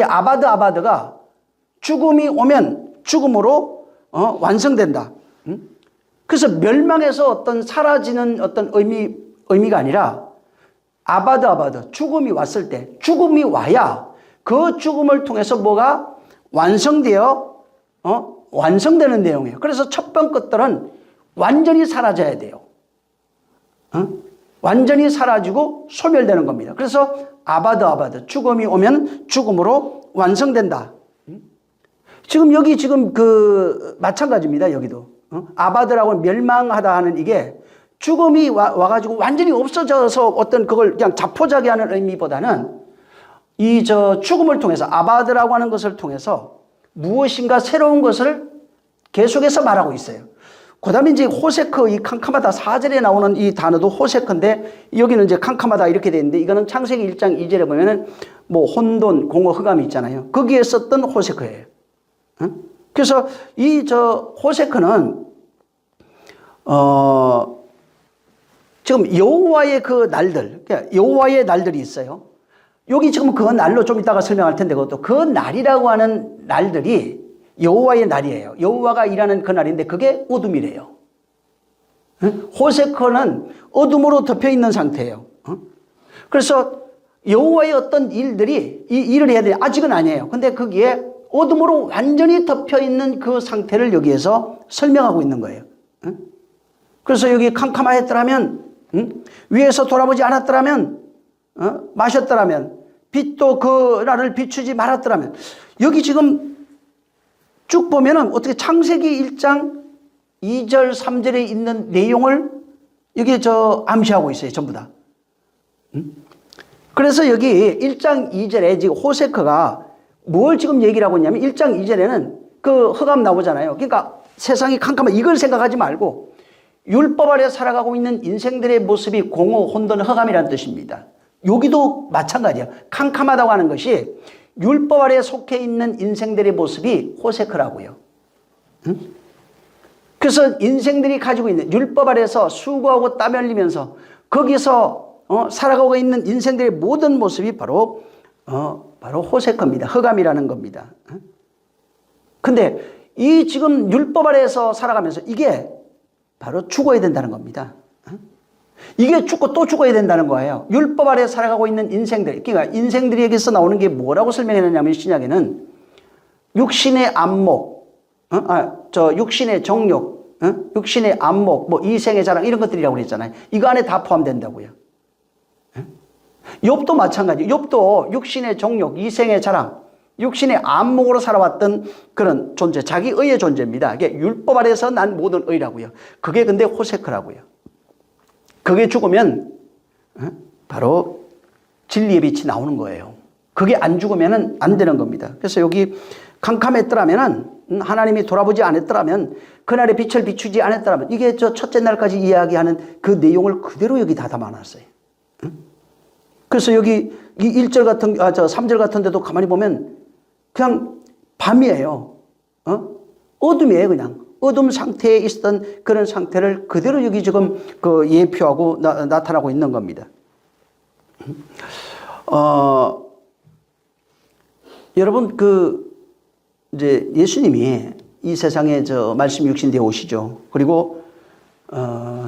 아바드가 죽음이 오면 죽음으로 완성된다. 그래서 멸망해서 어떤 사라지는 어떤 의미가 아니라 아바드 죽음이 왔을 때 죽음이 와야 그 죽음을 통해서 뭐가 완성되는 내용이에요. 그래서 첫 번 것들은 완전히 사라져야 돼요. 완전히 사라지고 소멸되는 겁니다. 그래서 아바드 죽음이 오면 죽음으로 완성된다. 지금 여기 지금 마찬가지입니다. 여기도 아바드라고 멸망하다 하는 이게 죽음이 와가지고 완전히 없어져서 어떤 그걸 그냥 자포자기하는 의미보다는 죽음을 통해서 아바드라고 하는 것을 통해서 무엇인가 새로운 것을 계속해서 말하고 있어요. 그 다음에 이제 호세크, 이 캄캄하다 4절에 나오는 이 단어도 호세크인데 여기는 이제 캄캄하다 이렇게 되어 있는데 이거는 창세기 1장 2절에 보면은 뭐 혼돈, 공허, 흑암이 있잖아요. 거기에 썼던 호세크예요. 그래서 호세크는 지금 여호와의 그 날들, 그러니까 여호와의 날들이 있어요. 여기 지금 그 날로 좀 이따가 설명할 텐데 그것도 그 날이라고 하는 날들이 여호와의 날이에요. 여호와가 일하는 그 날인데 그게 어둠이래요. 호세크는 어둠으로 덮여 있는 상태예요. 그래서 여호와의 어떤 일들이 이 일을 해야 돼요. 아직은 아니에요. 근데 거기에 어둠으로 완전히 덮여 있는 그 상태를 여기에서 설명하고 있는 거예요. 그래서 여기 캄캄하였더라면, 위에서 돌아보지 않았더라면, 마셨더라면, 빛도 그 날을 비추지 말았더라면, 여기 지금 쭉 보면은 어떻게 창세기 1장 2절, 3절에 있는 내용을 여기 암시하고 있어요. 전부 다. 그래서 여기 1장 2절에 지금 호세크가 뭘 지금 얘기를 하고 있냐면 1장 2절에는 그 흑암 나오잖아요. 그러니까 세상이 캄캄한 이걸 생각하지 말고 율법 아래 살아가고 있는 인생들의 모습이 공허, 혼돈, 흑암이라는 뜻입니다. 여기도 마찬가지예요. 캄캄하다고 하는 것이 율법 아래 속해 있는 인생들의 모습이 호세크라고요. 그래서 인생들이 가지고 있는 율법 아래서 수고하고 땀 흘리면서 거기서 살아가고 있는 인생들의 모든 모습이 바로 호세크입니다. 흑암이라는 겁니다. 근데 이 지금 율법 아래에서 살아가면서 이게 바로 죽어야 된다는 겁니다. 이게 죽고 또 죽어야 된다는 거예요. 율법 아래 살아가고 있는 인생들. 그러니까 인생들이 여기서 나오는 게 뭐라고 설명했느냐면 신약에는 육신의 안목, 육신의 정욕, 육신의 안목, 뭐 이생의 자랑 이런 것들이라고 그랬잖아요. 이거 안에 다 포함된다고요. 욥도 마찬가지. 욥도 육신의 정욕, 이생의 자랑, 육신의 안목으로 살아왔던 그런 존재, 자기 의의 존재입니다. 이게 율법 아래서 난 모든 의라고요. 그게 근데 호세크라고요. 그게 죽으면 바로 진리의 빛이 나오는 거예요. 그게 안 죽으면 안 되는 겁니다. 그래서 여기 캄캄했더라면 하나님이 돌아보지 않았더라면 그날의 빛을 비추지 않았더라면 이게 첫째 날까지 이야기하는 그 내용을 그대로 여기 다 담아놨어요. 그래서 여기 이 1절 같은 3절 같은 데도 가만히 보면 그냥 밤이에요. 어둠이에요, 그냥. 어둠 상태에 있었던 그런 상태를 그대로 여기 지금 예표하고 나타나고 있는 겁니다. 여러분, 이제 예수님이 이 세상에 말씀 육신되어 오시죠. 그리고,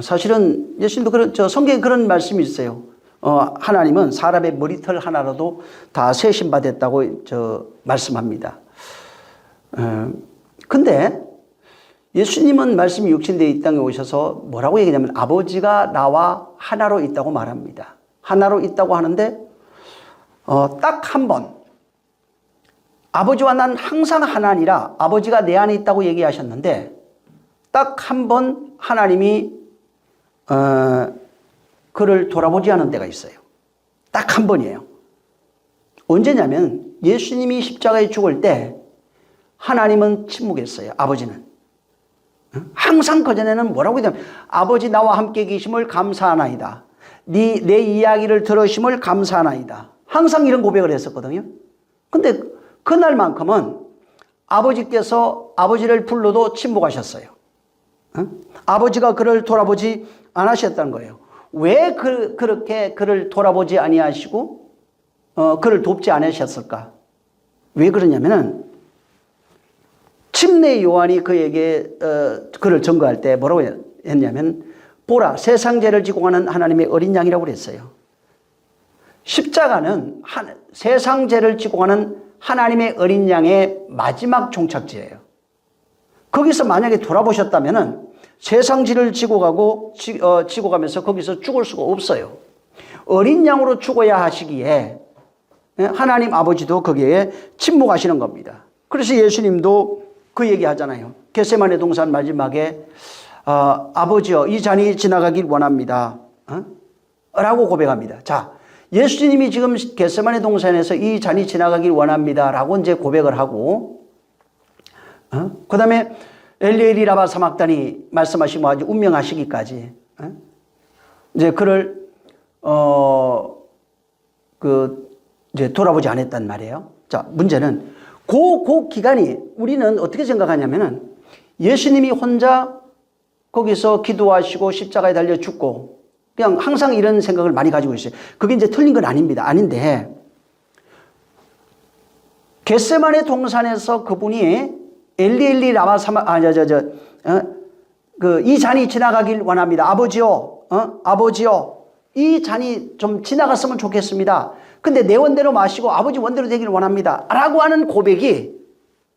사실은 예수님도 성경에 그런 말씀이 있어요. 하나님은 사람의 머리털 하나라도 다 세심받았다고 말씀합니다. 근데 예수님은 말씀이 육신되어 이 땅에 오셔서 뭐라고 얘기하냐면 아버지가 나와 하나로 있다고 말합니다. 하나로 있다고 하는데 딱 한 번 아버지와 난 항상 하나니라 아버지가 내 안에 있다고 얘기하셨는데 딱 한 번 하나님이 그를 돌아보지 않은 때가 있어요. 딱 한 번이에요. 언제냐면 예수님이 십자가에 죽을 때 하나님은 침묵했어요. 아버지는. 항상 그전에는 뭐라고 했냐면 아버지 나와 함께 계심을 감사하나이다. 내 이야기를 들으심을 감사하나이다. 항상 이런 고백을 했었거든요. 근데 그날만큼은 아버지께서 아버지를 불러도 침묵하셨어요. 아버지가 그를 돌아보지 않으셨다는 거예요. 왜 그렇게 그를 돌아보지 아니하시고 그를 돕지 않으셨을까? 왜 그러냐면은 침례 요한이 그에게 그를 증거할 때 뭐라고 했냐면 보라 세상 죄를 지고 가는 하나님의 어린 양이라고 그랬어요. 십자가는 세상 죄를 지고 가는 하나님의 어린 양의 마지막 종착지예요. 거기서 만약에 돌아보셨다면은 세상지를 지고 지고 가면서 거기서 죽을 수가 없어요. 어린 양으로 죽어야 하시기에 하나님 아버지도 거기에 침묵하시는 겁니다. 그래서 예수님도 그 얘기 하잖아요. 겟세마네 동산 마지막에 아버지여 이 잔이 지나가길 원합니다. 라고 고백합니다. 자, 예수님이 지금 겟세마네 동산에서 이 잔이 지나가길 원합니다. 라고 이제 고백을 하고, 그 다음에 엘리엘이 라마 사막단이 말씀하시면 아주 운명하시기까지, 이제 그를, 이제 돌아보지 않았단 말이에요. 자, 문제는 그 기간이 우리는 어떻게 생각하냐면은 예수님이 혼자 거기서 기도하시고 십자가에 달려 죽고 그냥 항상 이런 생각을 많이 가지고 있어요. 그게 이제 틀린 건 아닙니다. 아닌데 겟세마네 동산에서 그분이 엘리 라마 사마 이 잔이 지나가길 원합니다. 아버지요, 아버지요, 이 잔이 좀 지나갔으면 좋겠습니다. 근데 내 원대로 마시고 아버지 원대로 되기를 원합니다. 라고 하는 고백이,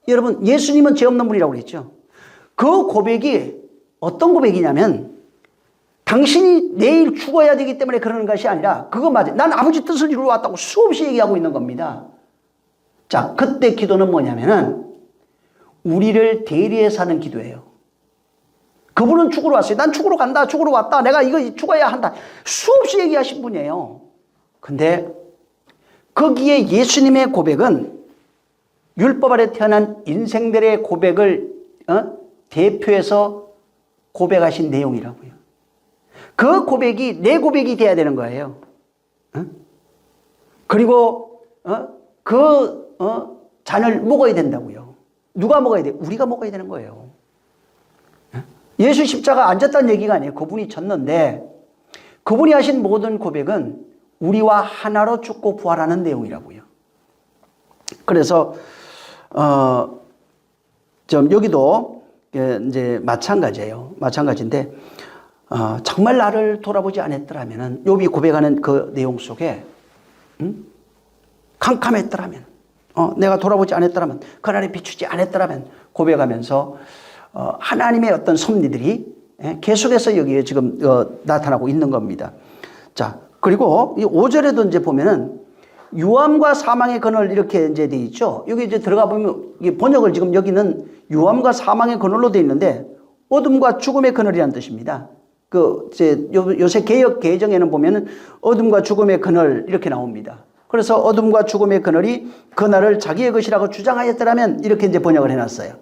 여러분, 예수님은 죄 없는 분이라고 그랬죠. 그 고백이 어떤 고백이냐면, 당신이 내일 죽어야 되기 때문에 그러는 것이 아니라, 그거 맞아요. 난 아버지 뜻을 이루러 왔다고 수없이 얘기하고 있는 겁니다. 자, 그때 기도는 뭐냐면은, 우리를 대리해서 하는 기도예요. 그분은 죽으러 왔어요. 난 죽으러 간다, 죽으러 왔다, 내가 이거 죽어야 한다. 수없이 얘기하신 분이에요. 근데, 거기에 예수님의 고백은 율법 아래 태어난 인생들의 고백을 대표해서 고백하신 내용이라고요. 그 고백이 내 고백이 돼야 되는 거예요. 그리고 잔을 먹어야 된다고요. 누가 먹어야 돼? 우리가 먹어야 되는 거예요. 예수 십자가 안 졌다는 얘기가 아니에요. 그분이 졌는데 그분이 하신 모든 고백은 우리와 하나로 죽고 부활하는 내용이라고요. 그래서 여기도 이제 마찬가지예요. 마찬가지인데 정말 나를 돌아보지 않았더라면, 욥이 고백하는 그 내용 속에 캄캄했더라면, 내가 돌아보지 않았더라면, 그날에 비추지 않았더라면 고백하면서 하나님의 어떤 섭리들이 계속해서 여기에 지금 나타나고 있는 겁니다. 자, 그리고 이 5절에도 이제 보면은 유암과 사망의 그늘 이렇게 이제 돼 있죠. 여기 이제 들어가 보면 이게 번역을 지금 여기는 유암과 사망의 그늘로 돼 있는데 어둠과 죽음의 그늘이라는 뜻입니다. 이제 요새 개역 개정에는 보면은 어둠과 죽음의 그늘 이렇게 나옵니다. 그래서 어둠과 죽음의 그늘이 그날을 자기의 것이라고 주장하였더라면 이렇게 이제 번역을 해놨어요.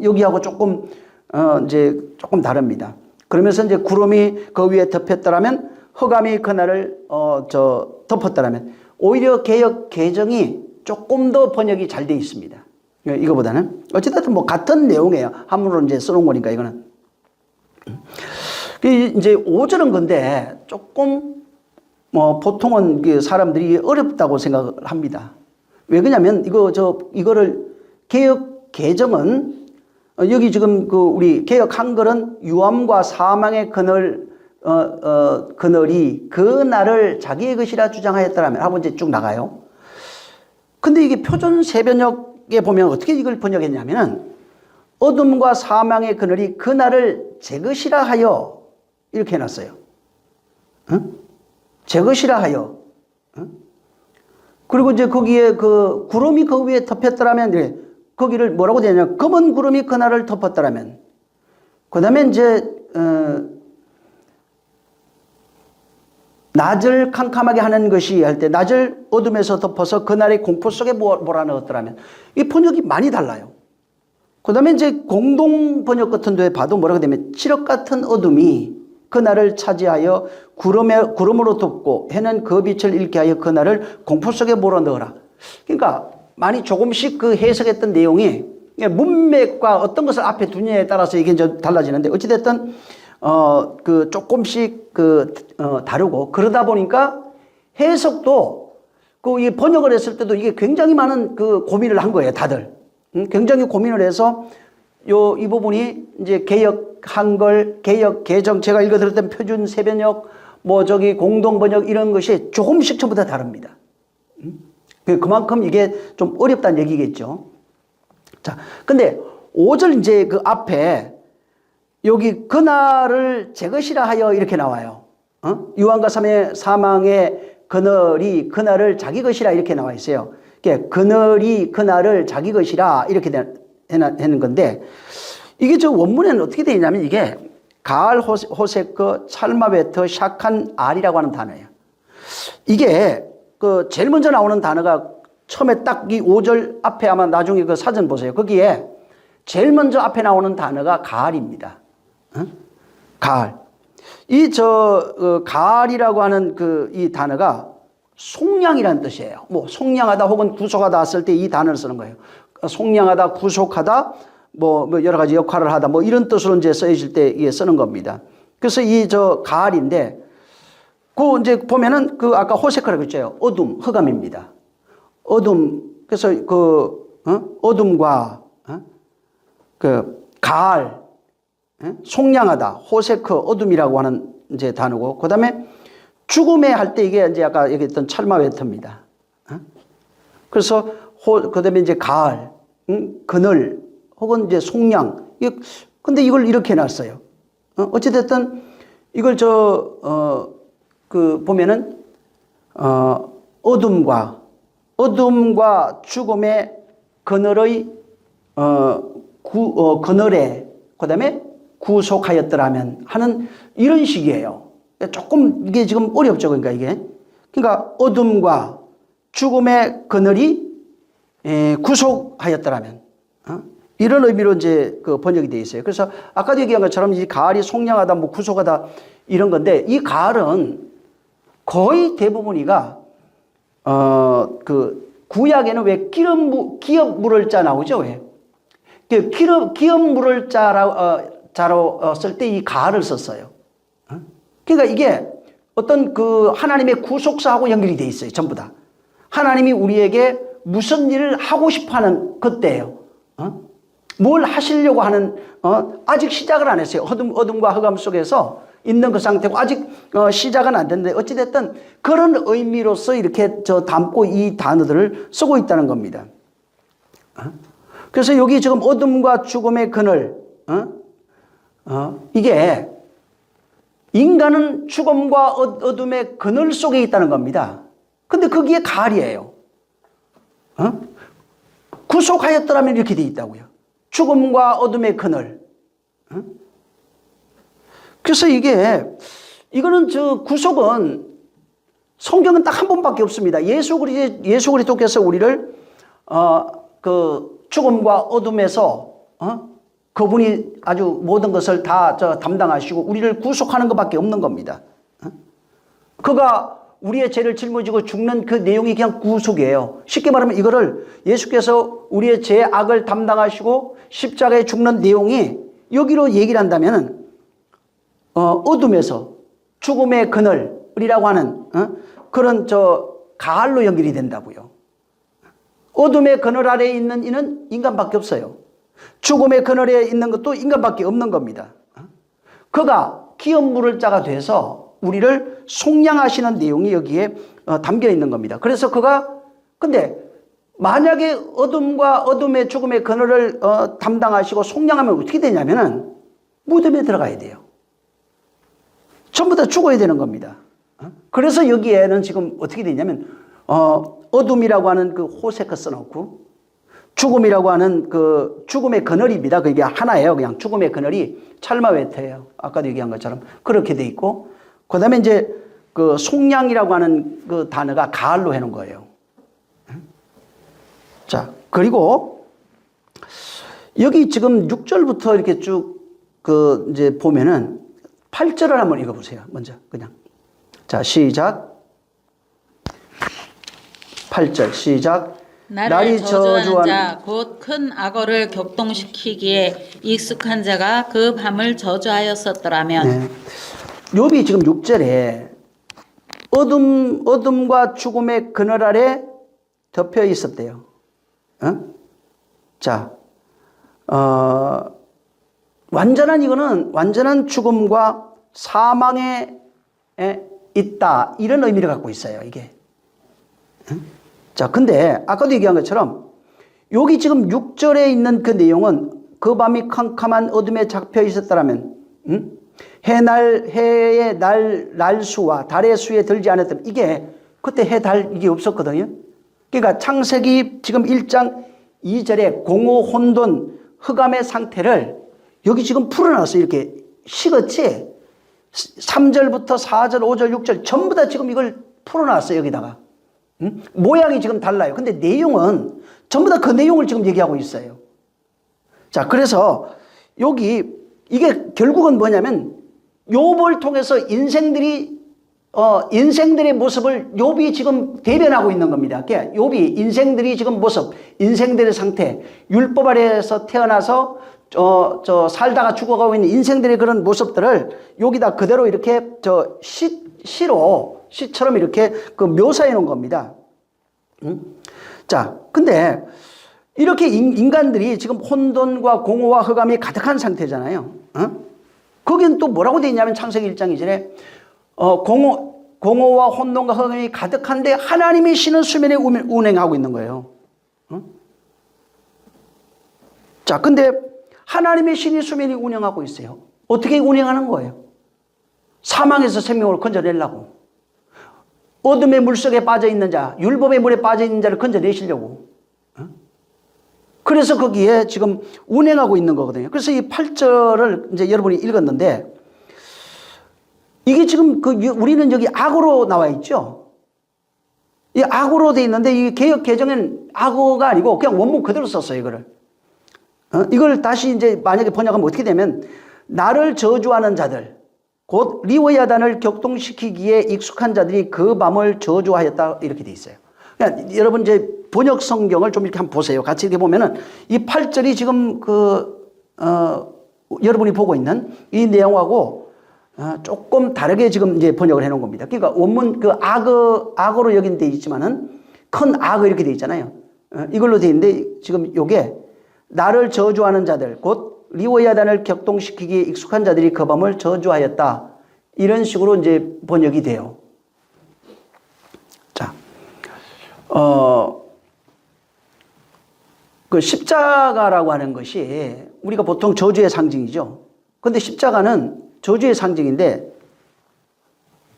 여기하고 조금 이제 조금 다릅니다. 그러면서 이제 구름이 그 위에 덮였더라면, 흑암이 그날을 덮었더라면, 오히려 개역 개정이 조금 더 번역이 잘 돼 있습니다. 이거보다는 어쨌든 뭐 같은 내용이에요. 한문으로 이제 써놓은 거니까 이거는. 이제 5절은 근데 조금 보통은 사람들이 어렵다고 생각을 합니다. 왜 그러냐면 이거를 개역 개정은 여기 지금 우리 개역 한글은 유암과 사망의 그늘이 그 날을 자기의 것이라 주장하였더라면 하고 이제 쭉 나가요. 근데 이게 표준 세변역에 보면 어떻게 이걸 번역했냐면은 어둠과 사망의 그늘이 그 날을 제 것이라 하여 이렇게 해놨어요. 제 것이라 하여. 그리고 이제 거기에 그 구름이 그 위에 덮였더라면 거기를 뭐라고 되냐면 검은 구름이 그날을 덮었더라면. 그 다음에 이제 낮을 캄캄하게 하는 것이 할 때 낮을 어둠에서 덮어서 그날의 공포 속에 몰아넣었더라면. 이 번역이 많이 달라요. 그 다음에 이제 공동 번역 같은 데에 봐도 뭐라고 되면 칠흑 같은 어둠이 그날을 차지하여 구름으로 덮고 해는 그 빛을 잃게 하여 그날을 공포 속에 몰아넣어라. 그러니까 많이 조금씩 그 해석했던 내용이 문맥과 어떤 것을 앞에 두느냐에 따라서 이게 이제 달라지는데 어찌됐든 조금씩 다르고 그러다 보니까 해석도 이 번역을 했을 때도 이게 굉장히 많은 고민을 한 거예요, 다들. 굉장히 고민을 해서 이 부분이 이제 개역 한글, 개역 개정, 제가 읽어드렸던 표준 세변역, 공동 번역 이런 것이 조금씩 전부 다 다릅니다. 그만큼 이게 좀 어렵다는 얘기겠죠. 자, 근데 5절 이제 그 앞에 여기 그날을 제 것이라 하여 이렇게 나와요. 유황과 사망의 그늘이 그날을 자기 것이라 이렇게 나와 있어요. 그늘이 그날을 자기 것이라 이렇게 하는 건데, 이게 저 원문에는 어떻게 되어 있냐면 이게 가알 호세크 찰마베트 샤칸 알이라고 하는 단어예요. 이게 그 제일 먼저 나오는 단어가 처음에 딱 이 5절 앞에 아마 나중에 그 사전 보세요. 거기에 제일 먼저 앞에 나오는 단어가 가알입니다. 가알. 가알이라고 하는 이 단어가 속량이라는 뜻이에요. 뭐 속량하다 혹은 구속하다 했을 때 이 단어를 쓰는 거예요. 속량하다, 구속하다, 뭐 여러 가지 역할을 하다, 뭐 이런 뜻으로 이제 쓰여질 때 이게 쓰는 겁니다. 그래서 가알인데, 이제 보면은 아까 호세크라고 했죠. 어둠, 흑암입니다. 어둠. 그래서 어둠과 가알, 속량하다, 호세크, 어둠이라고 하는 이제 단어고, 그 다음에 죽음에 할 때 이게 이제 아까 얘기했던 찰마웨트입니다. 그래서 그 다음에 이제 가을, 그늘, 혹은 이제 속량. 근데 이걸 이렇게 놨어요. 어찌됐든 이걸 보면은, 어둠과 죽음의 그늘의, 그늘에, 그 다음에 구속하였더라면 하는 이런 식이에요. 조금 이게 지금 어렵죠. 그러니까 어둠과 죽음의 그늘이 구속하였더라면, 이런 의미로 이제 번역이 되어 있어요. 그래서 아까도 얘기한 것처럼 이 가을이 속량하다, 뭐 구속하다 이런 건데, 이 가을은 거의 대부분이가 구약에는 왜 기업 물을 자 나오죠? 왜? 기업 물을 자로 쓸 때 이 가을을 썼어요. 그러니까 이게 어떤 하나님의 구속사하고 연결이 되어 있어요. 전부 다. 하나님이 우리에게 무슨 일을 하고 싶어 하는 그때예요. 뭘 하시려고 하는, 아직 시작을 안 했어요. 어둠과 흑암 속에서 있는 그 상태고, 아직 시작은 안 됐는데, 어찌됐든 그런 의미로서 이렇게 담고 이 단어들을 쓰고 있다는 겁니다. 그래서 여기 지금 어둠과 죽음의 그늘, 이게 인간은 죽음과 어둠의 그늘 속에 있다는 겁니다. 근데 거기에 가을이에요. 구속하였더라면 이렇게 돼 있다고요. 죽음과 어둠의 그늘. 그래서 이거는 구속은 성경은 딱 한 번밖에 없습니다. 예수 그리스도께서 우리를 죽음과 어둠에서 그분이 아주 모든 것을 다 담당하시고 우리를 구속하는 것밖에 없는 겁니다. 그가 우리의 죄를 짊어지고 죽는 그 내용이 그냥 구속이에요. 쉽게 말하면 이거를 예수께서 우리의 죄악을 담당하시고 십자가에 죽는 내용이 여기로 얘기를 한다면 어둠에서 죽음의 그늘이라고 하는 그런 가을로 연결이 된다고요. 어둠의 그늘 아래에 있는 이는 인간밖에 없어요. 죽음의 그늘에 있는 것도 인간밖에 없는 겁니다. 그가 기업 물을 자가 돼서 우리를 속량하시는 내용이 여기에 담겨 있는 겁니다. 그래서 근데 만약에 어둠과 어둠의 죽음의 그늘을 담당하시고 속량하면 어떻게 되냐면은 무덤에 들어가야 돼요. 전부 다 죽어야 되는 겁니다. 그래서 여기에는 지금 어떻게 되냐면 어둠이라고 하는 호세크 써놓고 죽음이라고 하는 죽음의 그늘입니다. 그게 하나예요. 그냥 죽음의 그늘이 찰마웨트예요. 아까도 얘기한 것처럼 그렇게 돼 있고, 그 다음에 이제 속량이라고 하는 단어가 가을로 해놓은 거예요. 자, 그리고 여기 지금 6절부터 이렇게 쭉 이제 보면은 8절을 한번 읽어보세요. 먼저 그냥. 자, 시작. 8절 시작. 나를 저주한 자 곧 큰 악어를 격동시키기에 익숙한 자가 그 밤을 저주하였었더라면. 네. 욥이 지금 6절에 어둠과 죽음의 그늘 아래 덮여 있었대요. 자, 이거는 완전한 죽음과 사망에 있다, 이런 의미를 갖고 있어요, 이게. 자, 근데 아까도 얘기한 것처럼 여기 지금 6절에 있는 그 내용은 그 밤이 캄캄한 어둠에 잡혀 있었더라면, 해의 날수와 달의 수에 들지 않았다면, 이게 그때 해, 달 이게 없었거든요. 그러니까 창세기 지금 1장 2절에 공허, 혼돈, 흑암의 상태를 여기 지금 풀어놨어요. 이렇게 식었지. 3절부터 4절, 5절, 6절 전부 다 지금 이걸 풀어놨어요. 여기다가. 모양이 지금 달라요. 근데 내용은 전부 다 그 내용을 지금 얘기하고 있어요. 자, 그래서 여기 이게 결국은 뭐냐면 욥을 통해서 인생들의 모습을 욥이 지금 대변하고 있는 겁니다. 그러니까 욥이 인생들이 지금 모습, 인생들의 상태, 율법 아래에서 태어나서 살다가 죽어가고 있는 인생들의 그런 모습들을 여기다 그대로 이렇게 시처럼 이렇게 그 묘사해 놓은 겁니다. 자, 근데 이렇게 인간들이 지금 혼돈과 공허와 흑암이 가득한 상태잖아요. 거기는 또 뭐라고 되어 있냐면 창세기 1장 2절에 공허와 혼돈과 흑암이 가득한데 하나님의 신은 수면에 운행하고 있는 거예요. 자, 근데 하나님의 신이 수면에 운행하고 있어요. 어떻게 운행하는 거예요? 사망에서 생명을 건져내려고. 어둠의 물속에 빠져있는 자, 율법의 물에 빠져있는 자를 건져내시려고. 그래서 거기에 지금 운행하고 있는 거거든요. 그래서 이 8절을 이제 여러분이 읽었는데, 이게 지금 우리는 여기 악으로 나와 있죠. 이 악으로 돼 있는데, 이 개역 개정엔 악어가 아니고 그냥 원문 그대로 썼어요, 이거를. 이걸 다시 이제 만약에 번역하면 어떻게 되면, 나를 저주하는 자들, 곧 리워야단을 격동시키기에 익숙한 자들이 그 밤을 저주하였다, 이렇게 돼 있어요. 그러니까 여러분 이제 번역 성경을 좀 이렇게 한번 보세요. 같이 이렇게 보면은 이 8절이 지금 여러분이 보고 있는 이 내용하고 조금 다르게 지금 이제 번역을 해 놓은 겁니다. 그러니까 원문 악어로 여긴 돼 있지만은 큰 악어 이렇게 돼 있잖아요. 이걸로 돼 있는데 지금 요게 나를 저주하는 자들, 곧 리워야단을 격동시키기에 익숙한 자들이 그 밤을 저주하였다. 이런 식으로 이제 번역이 돼요. 자, 그 십자가라고 하는 것이 우리가 보통 저주의 상징이죠. 근데 십자가는 저주의 상징인데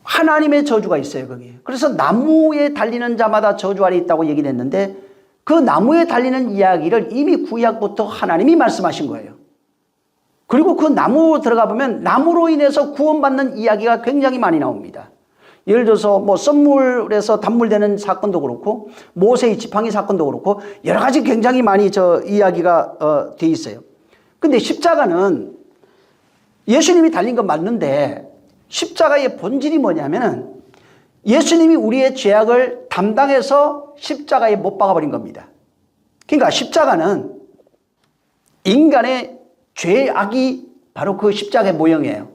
하나님의 저주가 있어요, 거기에. 그래서 나무에 달리는 자마다 저주 아래 있다고 얘기를 했는데 그 나무에 달리는 이야기를 이미 구약부터 하나님이 말씀하신 거예요. 그리고 그 나무 들어가 보면 나무로 인해서 구원받는 이야기가 굉장히 많이 나옵니다. 예를 들어서 뭐 썸물에서 단물되는 사건도 그렇고 모세의 지팡이 사건도 그렇고 여러 가지 굉장히 많이 이야기가 돼 있어요. 근데 십자가는 예수님이 달린 건 맞는데 십자가의 본질이 뭐냐면은 예수님이 우리의 죄악을 담당해서 십자가에 못 박아버린 겁니다. 그러니까 십자가는 인간의 죄악이 바로 그 십자가의 모형이에요.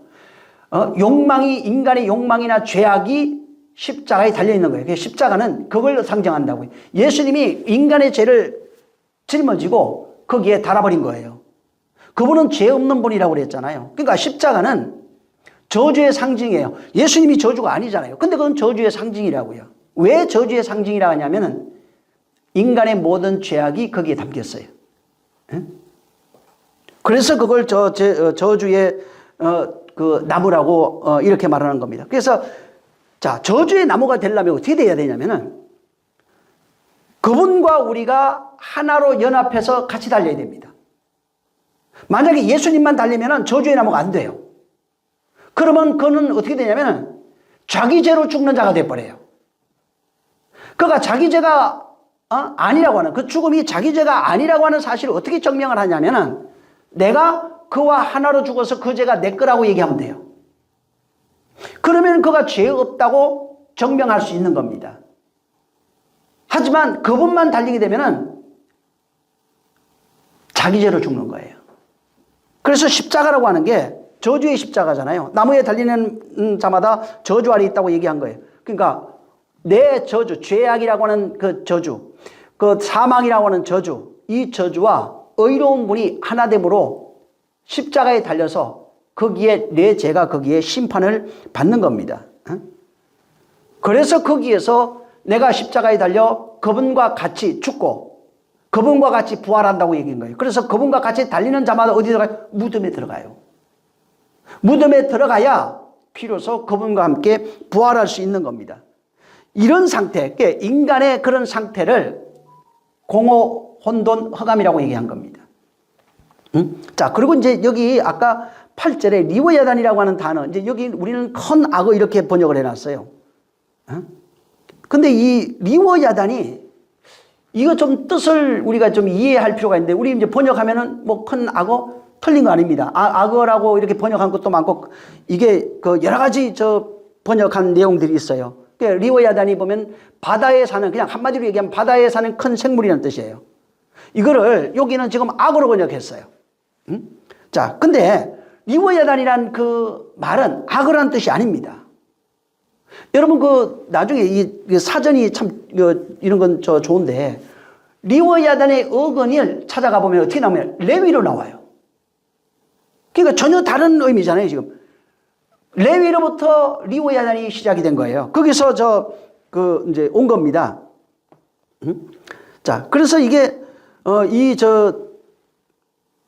인간의 욕망이나 죄악이 십자가에 달려있는 거예요. 십자가는 그걸 상징한다고요. 예수님이 인간의 죄를 짊어지고 거기에 달아버린 거예요. 그분은 죄 없는 분이라고 그랬잖아요. 그러니까 십자가는 저주의 상징이에요. 예수님이 저주가 아니잖아요. 근데 그건 저주의 상징이라고요. 왜 저주의 상징이라고 하냐면은 인간의 모든 죄악이 거기에 담겼어요. 그래서 그걸 저주의 그 나무라고 이렇게 말하는 겁니다. 그래서 자, 저주의 나무가 되려면 어떻게 돼야 되냐면은 그분과 우리가 하나로 연합해서 같이 달려야 됩니다. 만약에 예수님만 달리면은 저주의 나무가 안 돼요. 그러면 그는 어떻게 되냐면은 자기 죄로 죽는 자가 돼버려요. 그가 자기 죄가 아니라고 하는 그 죽음이 자기 죄가 아니라고 하는 사실을 어떻게 증명을 하냐면은 내가 그와 하나로 죽어서 그 죄가 내 거라고 얘기하면 돼요. 그러면 그가 죄 없다고 증명할 수 있는 겁니다. 하지만 그분만 달리게 되면은 자기 죄로 죽는 거예요. 그래서 십자가라고 하는 게 저주의 십자가잖아요. 나무에 달리는 자마다 저주 아래 있다고 얘기한 거예요. 그러니까 내 저주, 죄악이라고 하는 그 저주, 그 사망이라고 하는 저주, 이 저주와 의로운 분이 하나됨으로 십자가에 달려서 거기에 내 죄가 거기에 심판을 받는 겁니다. 그래서 거기에서 내가 십자가에 달려 그분과 같이 죽고 그분과 같이 부활한다고 얘기한 거예요. 그래서 그분과 같이 달리는 자마다 어디 들어가요? 무덤에 들어가요. 무덤에 들어가야 비로소 그분과 함께 부활할 수 있는 겁니다. 이런 상태, 인간의 그런 상태를 공허, 혼돈, 허감이라고 얘기한 겁니다. 자, 그리고 이제 여기 아까 8절에 리워야단이라고 하는 단어, 이제 여기 우리는 큰 악어 이렇게 번역을 해놨어요. 근데 이 리워야단이 이거 좀 뜻을 우리가 좀 이해할 필요가 있는데, 우리 이제 번역하면은 뭐 큰 악어 틀린 거 아닙니다. 악어라고 이렇게 번역한 것도 많고, 이게 그 여러 가지 번역한 내용들이 있어요. 리워야단이 보면 바다에 사는, 그냥 한마디로 얘기하면 바다에 사는 큰 생물이라는 뜻이에요. 이거를 여기는 지금 악어로 번역했어요. 자, 근데 리워야단이란 그 말은 악어라는 뜻이 아닙니다. 여러분 그 나중에 이 사전이 참 이런 건 좋은데, 리워야단의 어근을 찾아가 보면 어떻게 나오면 레위로 나와요. 그러니까 전혀 다른 의미잖아요. 지금 레위로부터 리워야단이 시작이 된 거예요. 거기서 이제 온 겁니다. 자, 그래서 이게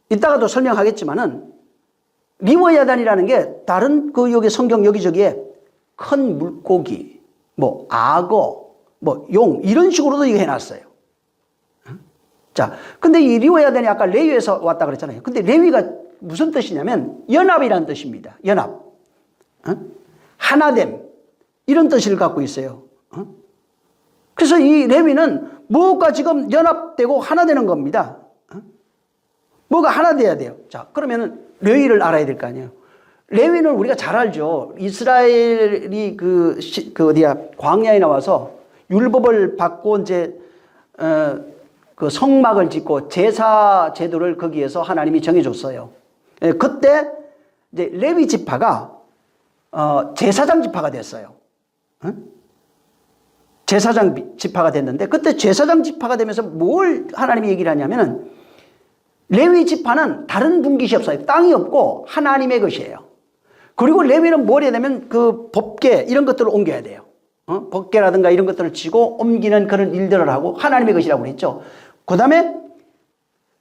이따가도 설명하겠지만은 리워야단이라는 게 다른 여기 성경 여기저기에 큰 물고기, 뭐 악어, 뭐 용 이런 식으로도 이거 해놨어요. 자, 근데 이 리워야단이 아까 레위에서 왔다 그랬잖아요. 근데 레위가 무슨 뜻이냐면 연합이라는 뜻입니다. 연합, 하나됨 이런 뜻을 갖고 있어요. 그래서 이 레위는 무엇과 지금 연합되고 하나 되는 겁니다. 뭐가 하나 돼야 돼요. 자, 그러면은 레위를 알아야 될 거 아니에요. 레위는 우리가 잘 알죠. 이스라엘이 광야에 나와서 율법을 받고 이제 그 성막을 짓고 제사 제도를 거기에서 하나님이 정해줬어요. 그때 이제 레위 지파가 제사장 지파가 됐어요. 제사장 지파가 됐는데, 그때 제사장 지파가 되면서 뭘 하나님이 얘기를 하냐면은 레위 지파는 다른 분깃이 없어요. 땅이 없고 하나님의 것이에요. 그리고 레위는 뭘 해야 되면 그 법궤 이런 것들을 옮겨야 돼요. 법궤라든가 이런 것들을 지고 옮기는 그런 일들을 하고 하나님의 것이라고 했죠. 그 다음에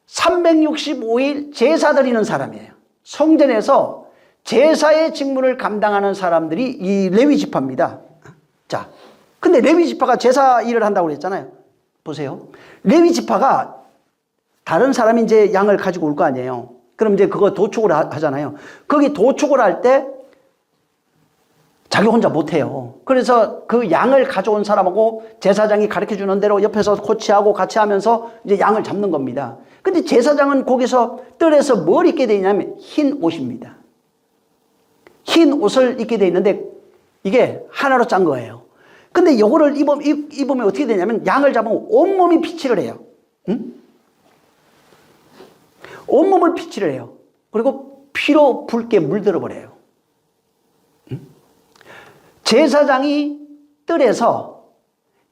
365일 제사 드리는 사람이에요. 성전에서 제사의 직무를 감당하는 사람들이 이 레위 지파입니다. 자, 근데 레위 지파가 제사 일을 한다고 그랬잖아요. 보세요. 레위 지파가 다른 사람이 이제 양을 가지고 올 거 아니에요. 그럼 이제 그거 도축을 하잖아요. 거기 도축을 할 때 자기 혼자 못 해요. 그래서 그 양을 가져온 사람하고 제사장이 가르쳐 주는 대로 옆에서 코치하고 같이 하면서 이제 양을 잡는 겁니다. 근데 제사장은 거기서 뜰에서 뭘 입게 돼 있냐면 흰 옷입니다. 흰 옷을 입게 돼 있는데 이게 하나로 짠 거예요. 근데 요거를 입으면 어떻게 되냐면 양을 잡으면 온몸이 피칠을 해요. 온몸을 피칠을 해요. 그리고 피로 붉게 물들어 버려요. 제사장이 뜰에서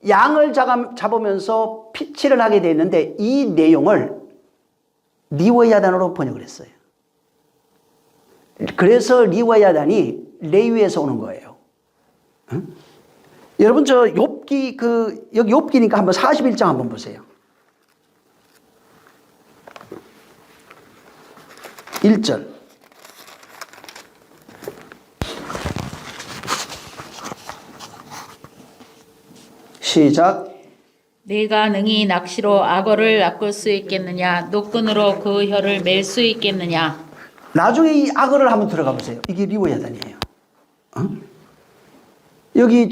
양을 잡으면서 피칠을 하게 되어 있는데, 이 내용을 리워야단으로 번역을 했어요. 그래서 리워야단이 레위에서 오는 거예요. 여러분 욥기 여기 욥기니까 한번 41장 한번 보세요. 1절 시작. 네가 능히 낚시로 악어를 낚을 수 있겠느냐? 노끈으로 그 혀를 맬 수 있겠느냐? 나중에 이 악어를 한번 들어가 보세요. 이게 리워야단이에요. 여기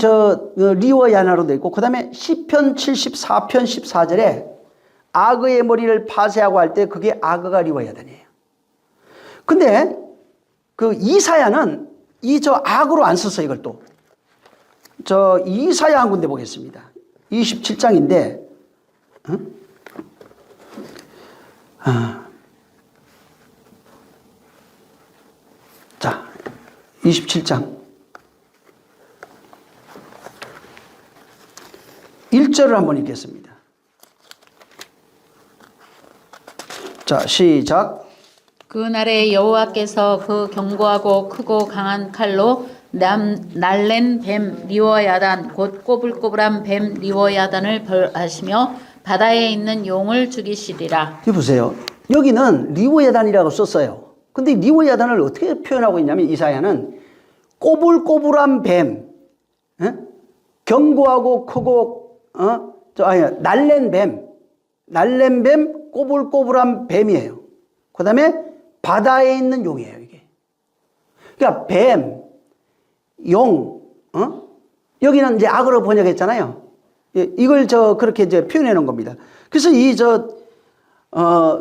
리워야나로 되어 있고, 그 다음에 시편 74편 14절에 악어의 머리를 파쇄하고 할 때 그게 악어가 리워야단이에요. 근데 그 이사야는 악으로 안 썼어요. 이걸 또 이사야 한 군데 보겠습니다. 27장인데 자, 27장 1절을 한번 읽겠습니다. 자, 시작. 그날에 여호와께서 그 견고하고 크고 강한 칼로 날랜 뱀 리워야단 곧 꼬불꼬불한 뱀 리워야단을 벌하시며 바다에 있는 용을 죽이시리라. 이 보세요. 여기는 리워야단이라고 썼어요. 근데 리워야단을 어떻게 표현하고 있냐면 이사야는 꼬불꼬불한 뱀, 견고하고 크고 날랜 뱀, 꼬불꼬불한 뱀이에요. 그 다음에 바다에 있는 용이에요, 이게. 그러니까 뱀, 용, 여기는 이제 악어로 번역했잖아요. 이걸 그렇게 이제 표현해 놓은 겁니다. 그래서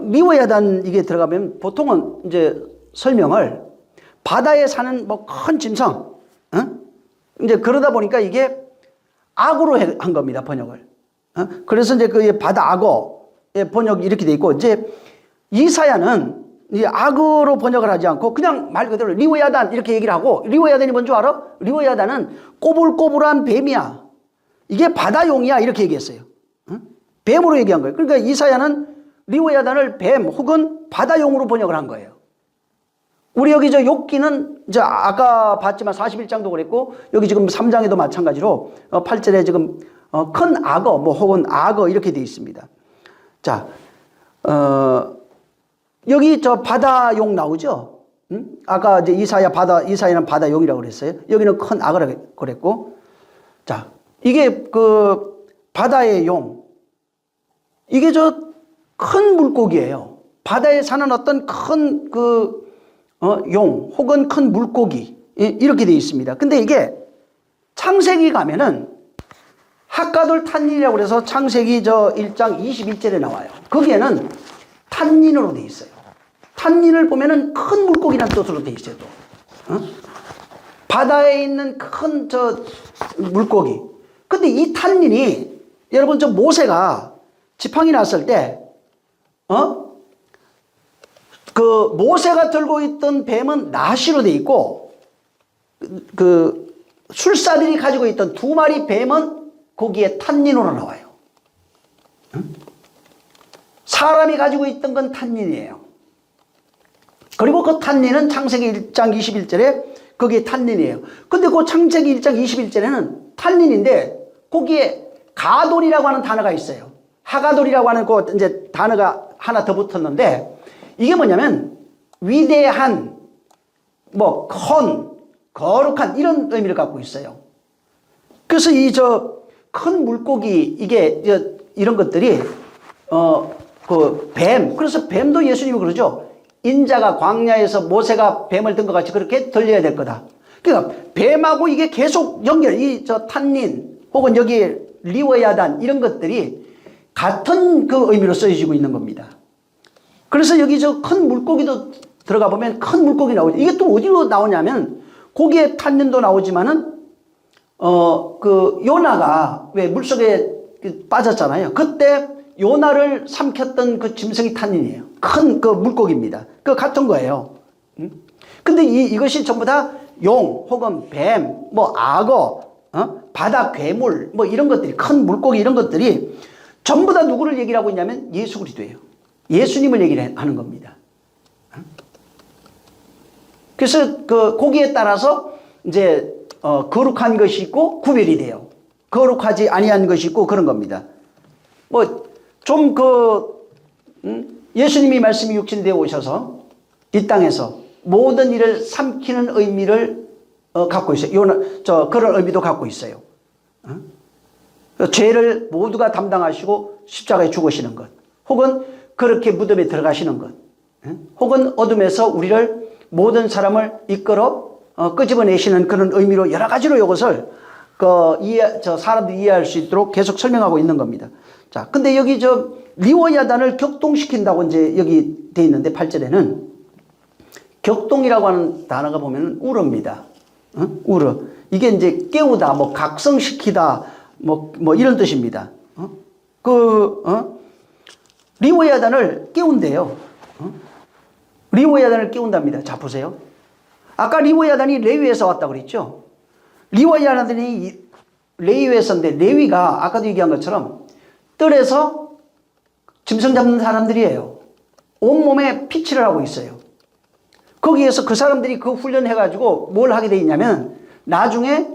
리워야단 이게 들어가면 보통은 이제 설명을 바다에 사는 뭐 큰 짐승, 이제 그러다 보니까 이게 악어로 한 겁니다, 번역을. 그래서 이제 그 바다 악어의 번역이 이렇게 돼 있고, 이제 이사야는 이 악어로 번역을 하지 않고 그냥 말 그대로 리워야단 이렇게 얘기를 하고, 리워야단이 뭔 줄 알아? 리워야단은 꼬불꼬불한 뱀이야. 이게 바다용이야. 이렇게 얘기했어요. 뱀으로 얘기한 거예요. 그러니까 이사야는 리워야단을 뱀 혹은 바다용으로 번역을 한 거예요. 우리 여기 욥기는 이제 아까 봤지만 41장도 그랬고, 여기 지금 3장에도 마찬가지로 8절에 지금 큰 악어 뭐 혹은 악어 이렇게 되어 있습니다. 자, 여기 바다용 나오죠? 아까 이제 이사야는 바다용이라고 그랬어요. 여기는 큰 악어라고 그랬고, 자, 이게 그 바다의 용, 이게 큰 물고기예요. 바다에 사는 어떤 큰 용 혹은 큰 물고기 이렇게 되어 있습니다. 근데 이게 창세기 가면은 학가돌 탄닌이라고 해서 창세기 1장 21절에 나와요. 거기에는 탄닌으로 되어 있어요. 탄닌을 보면은 큰 물고기라는 뜻으로 되어 있어요. 또 바다에 있는 큰 물고기. 근데 이 탄닌이 여러분 모세가 지팡이 났을 때 그 모세가 들고 있던 뱀은 나시로 돼 있고, 그 술사들이 가지고 있던 2마리 뱀은 거기에 탄닌으로 나와요. 사람이 가지고 있던 건 탄닌이에요. 그리고 그 탄닌은 창세기 1장 21절에 거기에 탄닌이에요. 근데 그 창세기 1장 21절에는 탄닌인데 거기에 가돌이라고 하는 단어가 있어요. 하가돌이라고 하는 그 이제 단어가 하나 더 붙었는데, 이게 뭐냐면 위대한, 뭐 거룩한 이런 의미를 갖고 있어요. 그래서 이 큰 물고기 이게 이런 것들이 그 뱀, 그래서 뱀도 예수님이 그러죠. 인자가 광야에서 모세가 뱀을 든 것 같이 그렇게 들려야 될 거다. 그러니까 뱀하고 이게 계속 연결, 탄닌 혹은 여기 리워야단 이런 것들이 같은 그 의미로 쓰여지고 있는 겁니다. 그래서 여기 큰 물고기도 들어가 보면 큰 물고기 나오죠. 이게 또 어디로 나오냐면 고기에 탄닌도 나오지만은 그 요나가 왜 물속에 빠졌잖아요. 그때 요나를 삼켰던 그 짐승이 탄닌이에요. 큰 그 물고기입니다. 그 같은 거예요. 근데 이것이 전부 다 용 혹은 뱀, 뭐 악어, 바다 괴물 뭐 이런 것들이, 큰 물고기 이런 것들이 전부 다 누구를 얘기를 하고 있냐면 예수 그리스도예요. 예수님을 얘기를 하는 겁니다. 그래서 그 고기에 따라서 이제 거룩한 것이 있고 구별이 돼요. 거룩하지 아니한 것이 있고 그런 겁니다. 뭐 좀 예수님이 말씀이 육신되어 오셔서 이 땅에서 모든 일을 삼키는 의미를 갖고 있어요. 그런 의미도 갖고 있어요. 죄를 모두가 담당하시고 십자가에 죽으시는 것, 혹은 그렇게 무덤에 들어가시는 것, 혹은 어둠에서 우리를 모든 사람을 이끌어 끄집어내시는 그런 의미로 여러 가지로 이것을 사람들이 이해할 수 있도록 계속 설명하고 있는 겁니다. 자, 근데 여기 리워야단을 격동시킨다고 이제 여기 돼 있는데 8절에는 격동이라고 하는 단어가 보면 우르입니다. 우르. 이게 이제 깨우다, 뭐 각성시키다, 뭐 이런 뜻입니다. 리워야단을 깨운대요. 리워야단을 깨운답니다. 자, 보세요. 아까 리워야단이 레위에서 왔다고 그랬죠? 리워야단이 레위에서인데, 레위가 아까도 얘기한 것처럼 뜰에서 짐승 잡는 사람들이에요. 온몸에 피치를 하고 있어요. 거기에서 그 사람들이 그 훈련해가지고 뭘 하게 돼 있냐면 나중에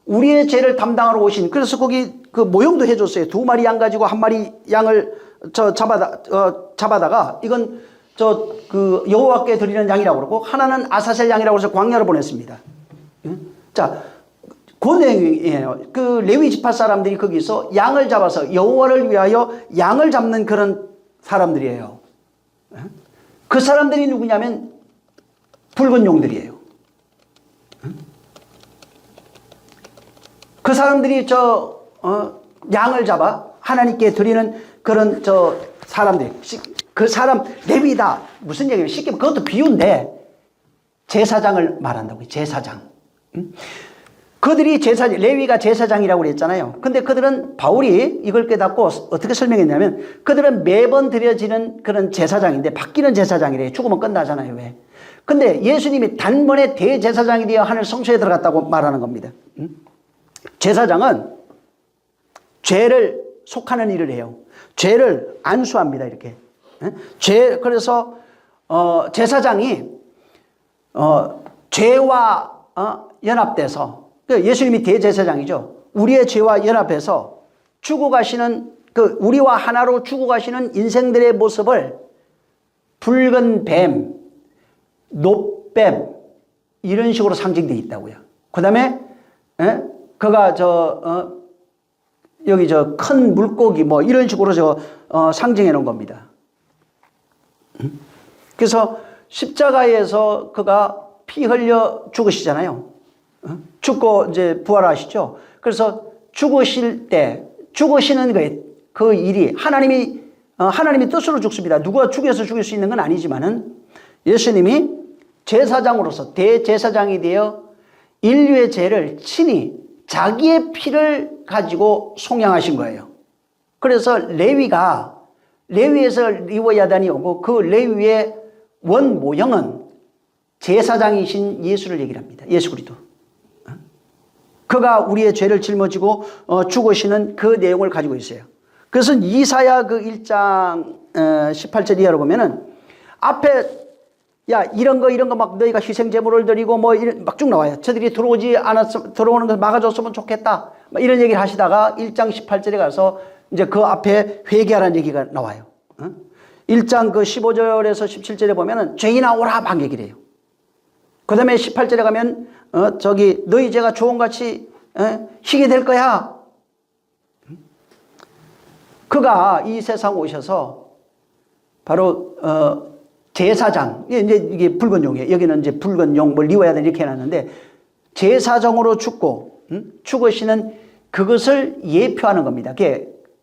우리의 죄를 담당하러 오신, 그래서 거기 그 모형도 해줬어요. 2마리 양 가지고 1마리 양을 잡아다가 이건 그 여호와께 드리는 양이라고 그러고 하나는 아사셀 양이라고 해서 광야로 보냈습니다. 자, 그 내용이에요. 그 레위 지파 사람들이 거기서 양을 잡아서 여호와를 위하여 양을 잡는 그런 사람들이에요. 그 사람들이 누구냐면 붉은 용들이에요. 그 사람들이 양을 잡아 하나님께 드리는 그런 사람들, 그 사람 레위다. 무슨 얘기예요? 쉽게 그것도 비유인데 제사장을 말한다고요. 제사장. 그들이 레위가 제사장이라고 그랬잖아요. 근데 그들은 바울이 이걸 깨닫고 어떻게 설명했냐면 그들은 매번 드려지는 그런 제사장인데 바뀌는 제사장이래요. 죽으면 끝나잖아요. 왜? 근데 예수님이 단번에 대제사장이 되어 하늘 성소에 들어갔다고 말하는 겁니다. 제사장은 죄를 속하는 일을 해요. 죄를 안수합니다. 이렇게. 그래서 제사장이 죄와 연합돼서, 예수님이 대제사장이죠. 우리의 죄와 연합해서 죽어 가시는 우리와 하나로 죽어 가시는 인생들의 모습을 붉은 뱀, 노뱀 이런 식으로 상징되어 있다고요. 그 다음에 그가 여기 큰 물고기 뭐 이런 식으로 상징해 놓은 겁니다. 그래서 십자가에서 그가 피 흘려 죽으시잖아요. 죽고 이제 부활하시죠. 그래서 죽으시는 거예요. 그 일이 하나님이 뜻으로 죽습니다. 누가 죽여서 죽일 수 있는 건 아니지만은 예수님이 제사장으로서 대제사장이 되어 인류의 죄를 친히 자기의 피를 가지고 속량하신 거예요. 그래서 레위에서 리워야단이 오고 그 레위의 원 모형은 제사장이신 예수를 얘기를 합니다. 예수 그리스도. 그가 우리의 죄를 짊어지고 죽으시는 그 내용을 가지고 있어요. 그래서 이사야 그 1장 18절 이하로 보면은 앞에 야 이런 거 막 너희가 희생 제물을 드리고 뭐 막 쭉 나와요. 저들이 들어오는 걸 막아줬으면 좋겠다. 이런 얘기를 하시다가 1장 18절에 가서 이제 그 앞에 회개하라는 얘기가 나와요. 1장 그 15절에서 17절에 보면은 죄인아 오라 막 얘기를 해요. 그 다음에 18절에 가면 너희 죄가 조홍같이 희게 될 거야. 그가 이 세상 오셔서 바로 제사장, 이게 붉은 용이에요. 여기는 이제 붉은 용, 뭐 리워야단 이렇게 해놨는데 제사장으로 죽고 죽으시는 그것을 예표하는 겁니다.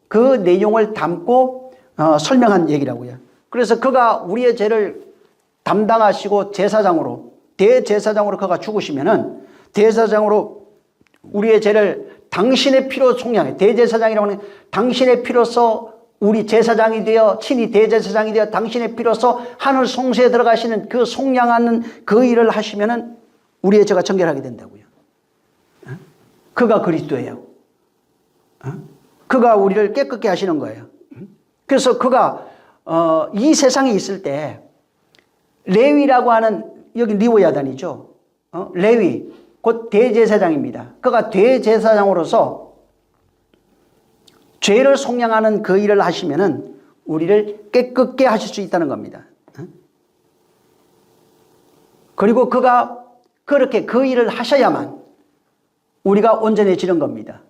그 내용을 담고 설명한 얘기라고요. 그래서 그가 우리의 죄를 담당하시고 대제사장으로 그가 죽으시면은 대제사장으로 우리의 죄를 당신의 피로 속량해. 대제사장이라고 하는 당신의 피로서 우리 제사장이 되어 친히 대제사장이 되어 당신의 피로서 하늘 성소에 들어가시는 그 속량하는 그 일을 하시면은 우리의 죄가 정결하게 된다고요. 그가 그리스도예요. 그가 우리를 깨끗게 하시는 거예요. 그래서 그가 이 세상에 있을 때 레위라고 하는 여기 리워야단이죠. 레위 곧 대제사장입니다. 그가 대제사장으로서 죄를 속량하는 그 일을 하시면은 우리를 깨끗게 하실 수 있다는 겁니다. 그리고 그가 그렇게 그 일을 하셔야만 우리가 온전해지는 겁니다.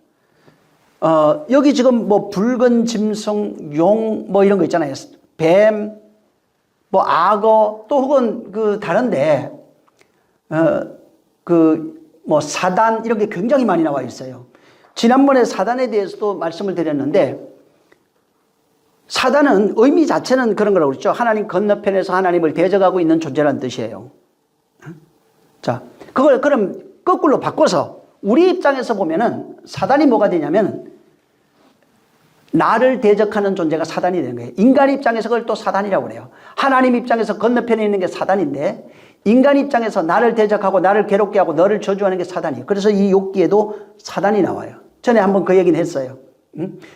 여기 지금 뭐 붉은 짐승, 용 뭐 이런 거 있잖아요. 뱀, 뭐 악어 또 혹은 그 다른데 뭐 사단 이런 게 굉장히 많이 나와 있어요. 지난번에 사단에 대해서도 말씀을 드렸는데 사단은 의미 자체는 그런 거라고 그랬죠. 하나님 건너편에서 하나님을 대적하고 있는 존재라는 뜻이에요. 자, 그걸 그럼 거꾸로 바꿔서 우리 입장에서 보면은 사단이 뭐가 되냐면 나를 대적하는 존재가 사단이 되는 거예요. 인간 입장에서 그걸 또 사단이라고 그래요. 하나님 입장에서 건너편에 있는 게 사단인데 인간 입장에서 나를 대적하고 나를 괴롭게 하고 너를 저주하는 게 사단이에요. 그래서 이 욥기에도 사단이 나와요. 전에 한번 그 얘기는 했어요.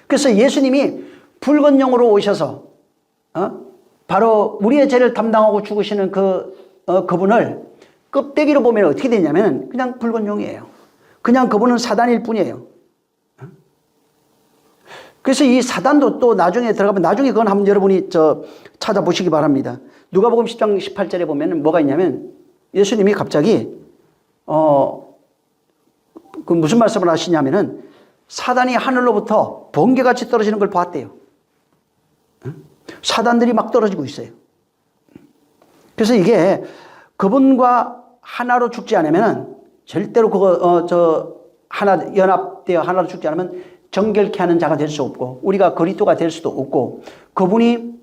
그래서 예수님이 붉은 용으로 오셔서 바로 우리의 죄를 담당하고 죽으시는 그분을 껍데기로 보면 어떻게 되냐면 그냥 붉은 용이에요. 그냥 그분은 사단일 뿐이에요. 그래서 이 사단도 또 나중에 들어가면 나중에 그건 한번 여러분이 찾아보시기 바랍니다. 누가복음 10장 18절에 보면 뭐가 있냐면 예수님이 갑자기 그 무슨 말씀을 하시냐면은 사단이 하늘로부터 번개같이 떨어지는 걸 봤대요. 사단들이 막 떨어지고 있어요. 그래서 이게 그분과 하나로 죽지 않으면은 절대로 하나 연합되어 하나로 죽지 않으면 정결케 하는 자가 될 수 없고 우리가 그리스도가 될 수도 없고 그분이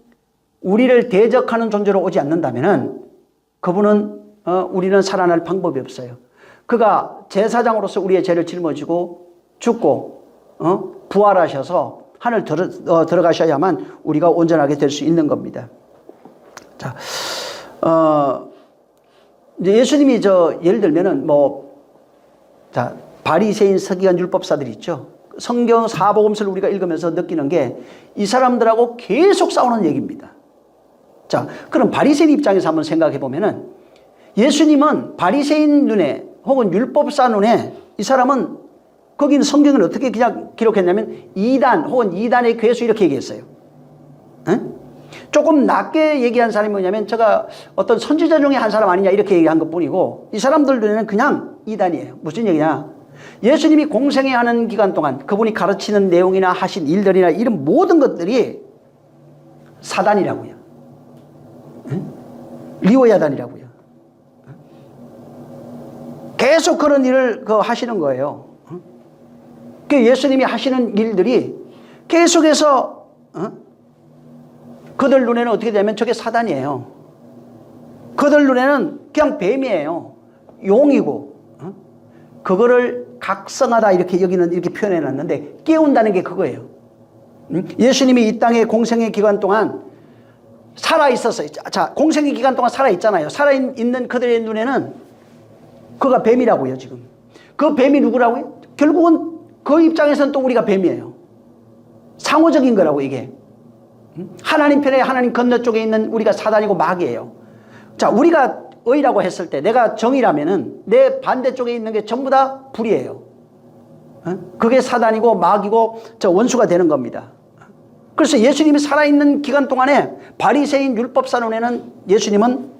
우리를 대적하는 존재로 오지 않는다면은 그분은 우리는 살아날 방법이 없어요. 그가 제사장으로서 우리의 죄를 짊어지고 죽고 부활하셔서 하늘 들어가셔야만 우리가 온전하게 될 수 있는 겁니다. 자, 이제 예수님이 예를 들면은 바리새인 서기관 율법사들이 있죠. 성경 사복음서를 우리가 읽으면서 느끼는 게 이 사람들하고 계속 싸우는 얘기입니다. 자, 그럼 바리새인 입장에서 한번 생각해 보면은 예수님은 바리새인 눈에 혹은 율법사 눈에 이 사람은 거기는 성경을 어떻게 그냥 기록했냐면 이단 혹은 이단의 괴수 이렇게 얘기했어요. 조금 낮게 얘기한 사람이 뭐냐면 제가 어떤 선지자 중에 한 사람 아니냐 이렇게 얘기한 것 뿐이고 이 사람들 눈에는 그냥 이단이에요. 무슨 얘기냐? 예수님이 공생애 하는 기간 동안 그분이 가르치는 내용이나 하신 일들이나 이런 모든 것들이 사단이라고요. 리워야단이라고요. 계속 그런 일을 하시는 거예요. 예수님이 하시는 일들이 계속해서 그들 눈에는 어떻게 되냐면 저게 사단이에요. 그들 눈에는 그냥 뱀이에요. 용이고 그거를 각성하다 이렇게 여기는 이렇게 표현해 놨는데 깨운다는 게 그거예요. 예수님이 이 땅의 공생의 기간 동안 살아 있었어요. 자, 공생의 기간 동안 살아 있잖아요. 살아 있는 그들의 눈에는 그가 뱀이라고요, 지금. 그 뱀이 누구라고요? 결국은 그 입장에서는 또 우리가 뱀이에요. 상호적인 거라고 이게. 하나님 편에 하나님 건너쪽에 있는 우리가 사단이고 마귀예요. 자, 우리가 의라고 했을 때 내가 정이라면은 내 반대쪽에 있는 게 전부 다 불이에요. 그게 사단이고 마귀고 원수가 되는 겁니다. 그래서 예수님이 살아있는 기간 동안에 바리새인 율법사 눈에는 예수님은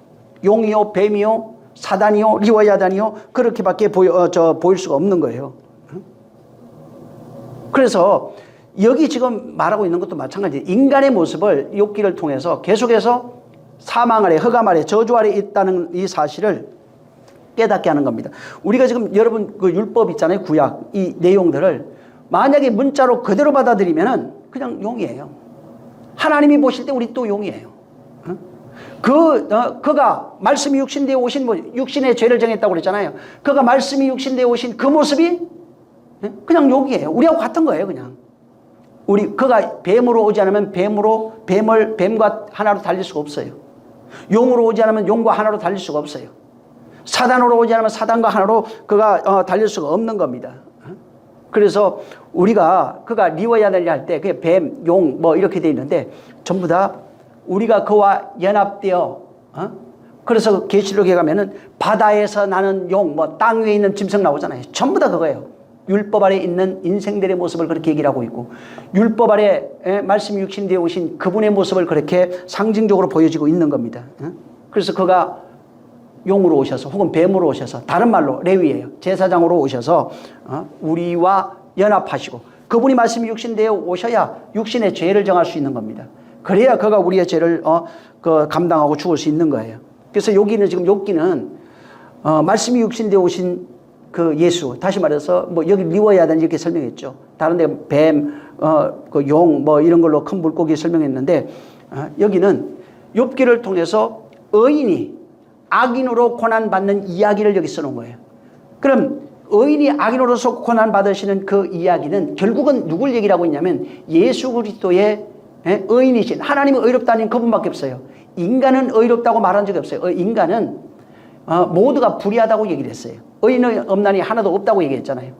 용이요 뱀이요 사단이요 리워야단이요 그렇게밖에 보일 수가 없는 거예요. 그래서 여기 지금 말하고 있는 것도 마찬가지예요. 인간의 모습을 욥기를 통해서 계속해서 사망 아래 흑암 아래 저주 아래 있다는 이 사실을 깨닫게 하는 겁니다. 우리가 지금 여러분 그 율법 있잖아요. 구약 이 내용들을 만약에 문자로 그대로 받아들이면은 그냥 용이에요. 하나님이 보실 때 우리 또 용이에요. 그가 말씀이 육신되어 오신 육신의 죄를 정했다고 그랬잖아요. 그가 말씀이 육신되어 오신 그 모습이 그냥 용이에요. 우리하고 같은 거예요, 그냥. 그가 뱀으로 오지 않으면 뱀과 하나로 달릴 수가 없어요. 용으로 오지 않으면 용과 하나로 달릴 수가 없어요. 사단으로 오지 않으면 사단과 하나로 그가 달릴 수가 없는 겁니다. 그래서 그가 리워야단을 할 때 그게 뱀, 용 이렇게 돼 있는데 전부 다 우리가 그와 연합되어 그래서 계시록에 가면은 바다에서 나는 용, 땅 위에 있는 짐승 나오잖아요. 전부 다 그거예요. 율법 아래 있는 인생들의 모습을 그렇게 얘기를 하고 있고 율법 아래 말씀이 육신되어 오신 그분의 모습을 그렇게 상징적으로 보여지고 있는 겁니다. 그래서 그가 용으로 오셔서 혹은 뱀으로 오셔서 다른 말로 레위예요. 제사장으로 오셔서 우리와 연합하시고 그분이 말씀이 육신되어 오셔야 육신의 죄를 정할 수 있는 겁니다. 그래야 그가 우리의 죄를 감당하고 죽을 수 있는 거예요. 그래서 여기는 지금 욥기는 말씀이 육신되어 오신 그 예수, 다시 말해서 여기 리워야단 이렇게 설명했죠. 다른 데 뱀, 그 용 이런 걸로 큰 물고기 설명했는데 여기는 욥기를 통해서 의인이 악인으로 고난받는 이야기를 여기 써놓은 거예요. 그럼 의인이 악인으로서 고난받으시는 그 이야기는 결국은 누굴 얘기를 하고 있냐면 예수 그리스도의 의인이신 하나님은 의롭다는 그분밖에 없어요. 인간은 의롭다고 말한 적이 없어요. 인간은 모두가 불의하다고 얘기를 했어요. 의인이 없나니 하나도 없다고 얘기했잖아요.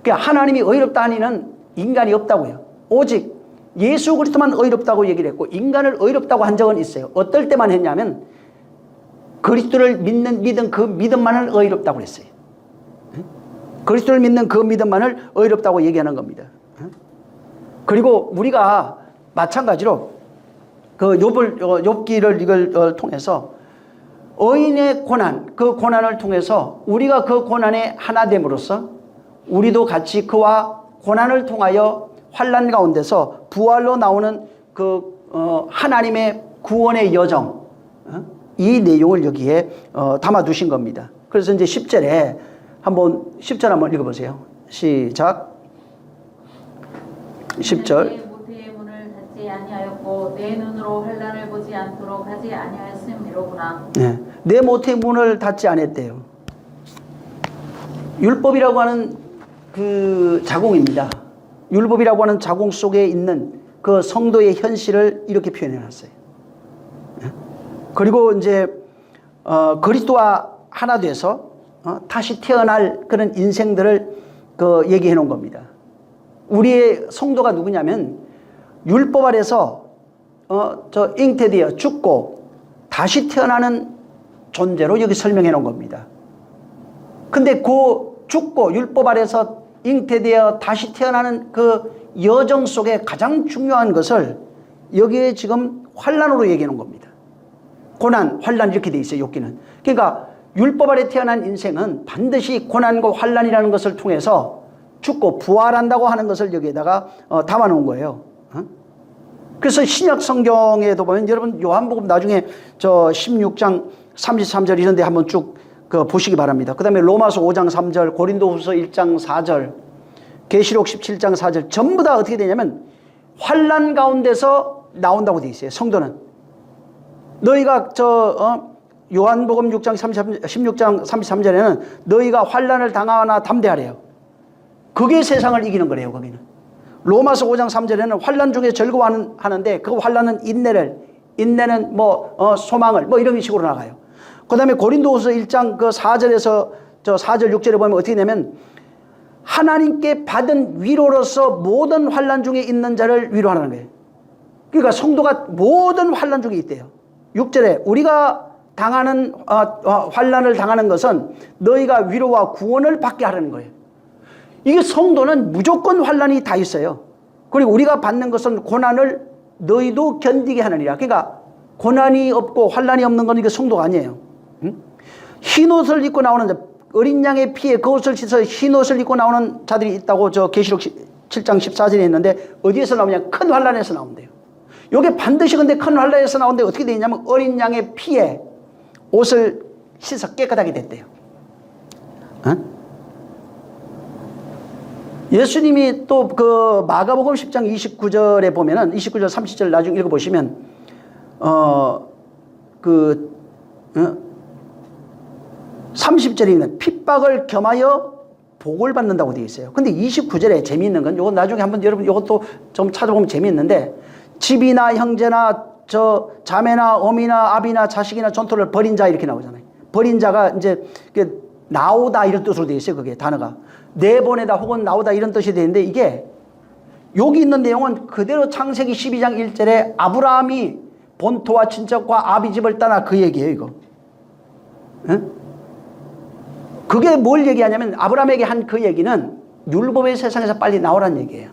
그러니까 하나님이 의롭다 하니는 인간이 없다고요. 오직 예수 그리스도만 의롭다고 얘기를 했고 인간을 의롭다고 한 적은 있어요. 어떨 때만 했냐면 그리스도를 믿은 그 믿음만을 의롭다고 했어요. 그리스도를 믿는 그 믿음만을 의롭다고 얘기하는 겁니다. 그리고 우리가 마찬가지로 그 욥기를 이걸 통해서 의인의 고난, 그 고난을 통해서 우리가 그 고난에 하나 됨으로써 우리도 같이 그와 고난을 통하여 환난 가운데서 부활로 나오는 그 하나님의 구원의 여정, 이 내용을 여기에 담아 두신 겁니다. 그래서 이제 10절에 한번 10절 한번 읽어보세요. 시작. 10절. 내 모태의 문을 닫지 아니하였고 내 눈으로 환난을 보지 않도록 하지 아니하였음이로구나. 네, 내 모태의 문을 닫지 않았대요. 율법이라고 하는 그 자궁입니다. 율법이라고 하는 자궁 속에 있는 그 성도의 현실을 이렇게 표현해 놨어요. 그리고 이제 그리스도와 하나 돼서 다시 태어날 그런 인생들을 그 얘기해 놓은 겁니다. 우리의 성도가 누구냐면 율법 아래서 저 잉태되어 죽고 다시 태어나는 존재로 여기 설명해 놓은 겁니다. 근데 그 죽고 율법 아래서 잉태되어 다시 태어나는 그 여정 속에 가장 중요한 것을 여기에 지금 환난으로 얘기해 놓은 겁니다. 고난, 환난 이렇게 돼 있어요. 욥기는. 그러니까 율법 아래 태어난 인생은 반드시 고난과 환난이라는 것을 통해서 죽고 부활한다고 하는 것을 여기에다가 담아 놓은 거예요. 그래서 신약 성경에도 보면 여러분 요한복음 나중에 저 16장 33절 이런 데 한번 쭉 보시기 바랍니다. 그 다음에 로마서 5장 3절, 고린도후서 1장 4절, 계시록 17장 4절 전부 다 어떻게 되냐면 환난 가운데서 나온다고 돼 있어요. 성도는. 너희가 요한복음 16장 33절에는 너희가 환난을 당하나 담대하래요. 그게 세상을 이기는 거래요. 거기는. 로마서 5장 3절에는 환난 중에 즐거워하는데 그 환난은 인내는 소망을 이런 식으로 나가요. 그 다음에 고린도후서 1장 그 4절에서 저 4절 6절에 보면 어떻게 되냐면 하나님께 받은 위로로서 모든 환난 중에 있는 자를 위로하는 거예요. 그러니까 성도가 모든 환난 중에 있대요. 6절에 우리가 당하는 환난을 당하는 것은 너희가 위로와 구원을 받게 하라는 거예요. 이게 성도는 무조건 환난이 다 있어요. 그리고 우리가 받는 것은 고난을 너희도 견디게 하느니라. 그러니까 고난이 없고 환난이 없는 건 이게 성도가 아니에요. 흰 옷을 입고 나오는 자, 어린 양의 피에 그 옷을 씻어 흰 옷을 입고 나오는 자들이 있다고 저 계시록 7장 14절에 있는데 어디에서 나오냐? 큰 환난에서 나온대요. 이게 반드시 근데 큰 환난에서 나오는데 어떻게 되냐면 어린 양의 피에 옷을 씻어 깨끗하게 됐대요. 예수님이 또 그 마가복음 10장 29절에 보면은 29절 30절 나중에 읽어보시면 30절에 있는 핍박을 겸하여 복을 받는다고 되어 있어요. 근데 29절에 재미있는 건 요거 나중에 한번 여러분 요것도 좀 찾아보면 재미있는데 집이나 형제나 저 자매나 어미나 아비나 자식이나 전토를 벌인 자 이렇게 나오잖아요. 벌인 자가 이제 나오다 이런 뜻으로 되어 있어요. 그게 단어가 내보내다 혹은 나오다 이런 뜻이 되는데 이게 여기 있는 내용은 그대로 창세기 12장 1절에 아브라함이 본토와 친척과 아비 집을 떠나 그 얘기예요. 이거. 그게 뭘 얘기하냐면 아브라함에게 한 그 얘기는 율법의 세상에서 빨리 나오라는 얘기예요.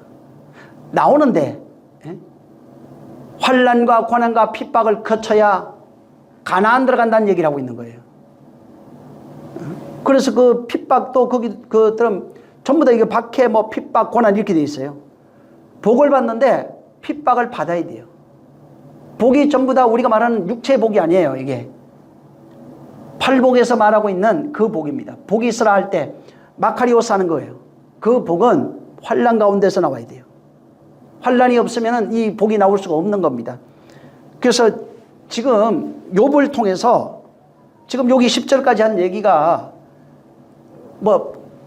나오는데 환난과 고난과 핍박을 거쳐야 가나안 들어간다는 얘기를 하고 있는 거예요. 그래서 그 핍박도 거기 그들은 전부 다 이게 박해 핍박 고난 이렇게 돼 있어요. 복을 받는데 핍박을 받아야 돼요. 복이 전부 다 우리가 말하는 육체의 복이 아니에요. 이게 팔복에서 말하고 있는 그 복입니다. 복이 있으라 할 때 마카리오스 하는 거예요. 그 복은 환난 가운데서 나와야 돼요. 환난이 없으면 이 복이 나올 수가 없는 겁니다. 그래서 지금 욥을 통해서 지금 여기 10절까지 한 얘기가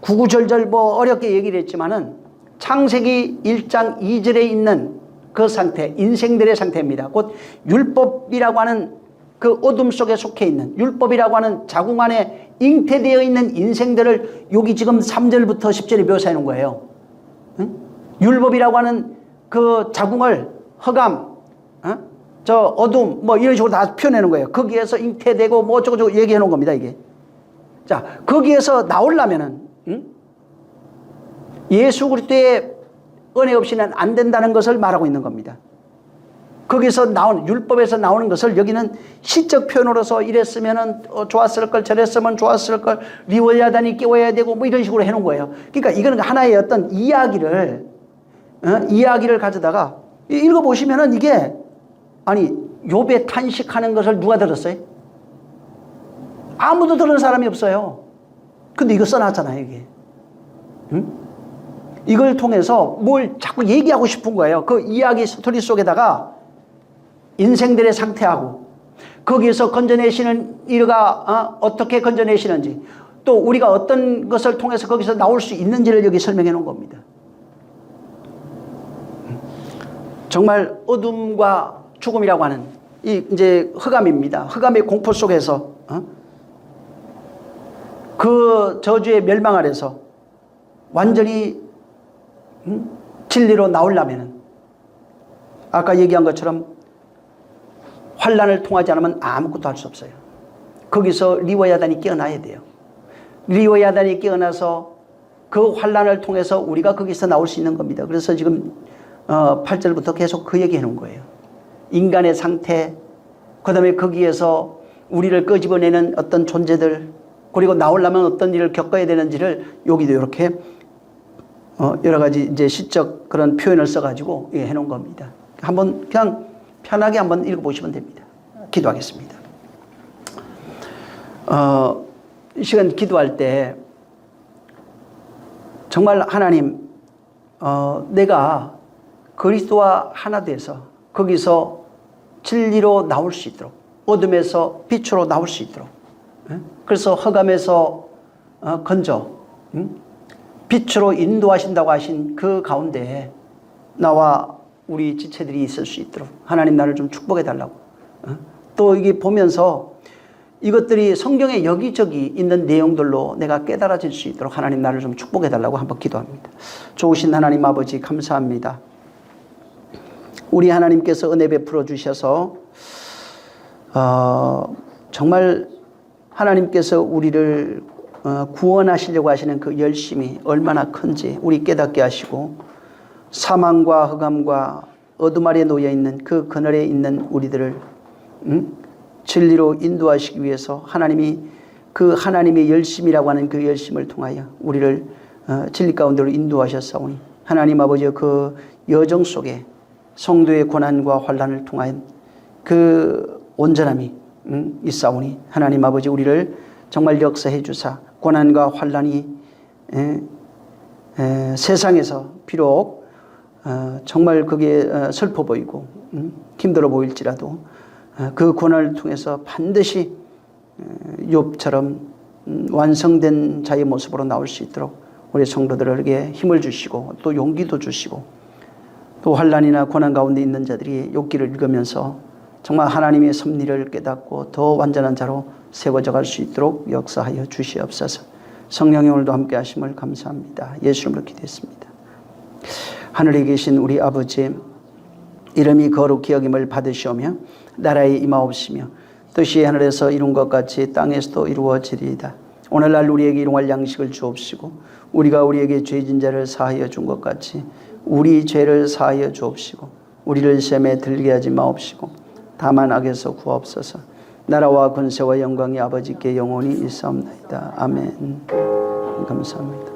구구절절 어렵게 얘기를 했지만은 창세기 1장 2절에 있는 그 상태, 인생들의 상태입니다. 곧 율법이라고 하는 그 어둠 속에 속해 있는 율법이라고 하는 자궁 안에 잉태되어 있는 인생들을 여기 지금 3절부터 10절에 묘사해 놓은 거예요. 율법이라고 하는 그 자궁을 허감, 저 어둠 이런 식으로 다 표현해 놓은 거예요. 거기에서 잉태되고 어쩌고저쩌고 얘기해 놓은 겁니다. 이게. 자, 거기에서 나오려면은 예수 그리스도의 은혜 없이는 안 된다는 것을 말하고 있는 겁니다. 거기서 나오는 율법에서 나오는 것을 여기는 시적 표현으로서 이랬으면 좋았을 걸, 저랬으면 좋았을 걸, 리워야다니 깨워야 되고 뭐 이런 식으로 해놓은 거예요. 그러니까 이거는 하나의 어떤 이야기를 가져다가 읽어보시면은 이게 아니 욥의 탄식하는 것을 누가 들었어요? 아무도 들은 사람이 없어요. 근데 이거 써놨잖아요, 이게. 응? 이걸 통해서 뭘 자꾸 얘기하고 싶은 거예요. 그 이야기 스토리 속에다가 인생들의 상태하고 거기에서 건져내시는 이가 어떻게 건져내시는지 또 우리가 어떤 것을 통해서 거기서 나올 수 있는지를 여기 설명해 놓은 겁니다. 정말 어둠과 죽음이라고 하는 이 이제 흑암입니다. 흑암의 공포 속에서 그 저주의 멸망 아래서 완전히 진리로 나오려면은 아까 얘기한 것처럼 환난을 통하지 않으면 아무것도 할 수 없어요. 거기서 리워야단이 깨어나야 돼요. 리워야단이 깨어나서 그 환난을 통해서 우리가 거기서 나올 수 있는 겁니다. 그래서 지금 8절부터 계속 그 얘기 해놓은 거예요. 인간의 상태, 그 다음에 거기에서 우리를 끄집어내는 어떤 존재들, 그리고 나오려면 어떤 일을 겪어야 되는지를 여기도 이렇게 여러 가지 이제 시적 그런 표현을 써가지고 해놓은 겁니다. 한번 그냥 편하게 한번 읽어보시면 됩니다. 기도하겠습니다. 이 시간 기도할 때 정말 하나님, 내가 그리스도와 하나 돼서 거기서 진리로 나올 수 있도록, 어둠에서 빛으로 나올 수 있도록, 그래서 흑암에서 건져 빛으로 인도하신다고 하신 그 가운데 나와 우리 지체들이 있을 수 있도록 하나님 나를 좀 축복해 달라고. 또 이게 보면서 이것들이 성경에 여기저기 있는 내용들로 내가 깨달아질 수 있도록 하나님 나를 좀 축복해 달라고 한번 기도합니다. 좋으신 하나님 아버지 감사합니다. 우리 하나님께서 은혜 베풀어 주셔서 정말 하나님께서 우리를 구원하시려고 하시는 그 열심이 얼마나 큰지 우리 깨닫게 하시고 사망과 흑암과 어둠 아래 놓여 있는 그 그늘에 있는 우리들을 진리로 인도하시기 위해서 하나님이 그 하나님의 열심이라고 하는 그 열심을 통하여 우리를 진리 가운데로 인도하셨사오니 하나님 아버지의 그 여정 속에 성도의 고난과 환난을 통하여 그 온전함이 있사오니 하나님 아버지 우리를 정말 역사해 주사 고난과 환난이 세상에서 비록 정말 그게 슬퍼 보이고 힘들어 보일지라도 그 고난을 통해서 반드시 욥처럼 완성된 자의 모습으로 나올 수 있도록 우리 성도들에게 힘을 주시고 또 용기도 주시고 또 환난이나 고난 가운데 있는 자들이 욥기를 읽으면서 정말 하나님의 섭리를 깨닫고 더 완전한 자로 세워져 갈 수 있도록 역사하여 주시옵소서. 성령의 오늘도 함께 하심을 감사합니다. 예수 이름으로 기도했습니다. 하늘에 계신 우리 아버지, 이름이 거룩히 여김을 받으시오며 나라에 임하옵시며 뜻이 하늘에서 이룬 것 같이 땅에서도 이루어지리이다. 오늘날 우리에게 일용할 양식을 주옵시고 우리가 우리에게 죄진 자를 사하여 준 것 같이 우리 죄를 사하여 주옵시고 우리를 시험에 들게 하지 마옵시고 다만 악에서 구하옵소서. 나라와 권세와 영광이 아버지께 영원히 있사옵나이다. 아멘. 감사합니다.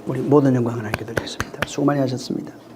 우리 모든 영광을 하나님께 드리겠습니다. 수고 많이 하셨습니다.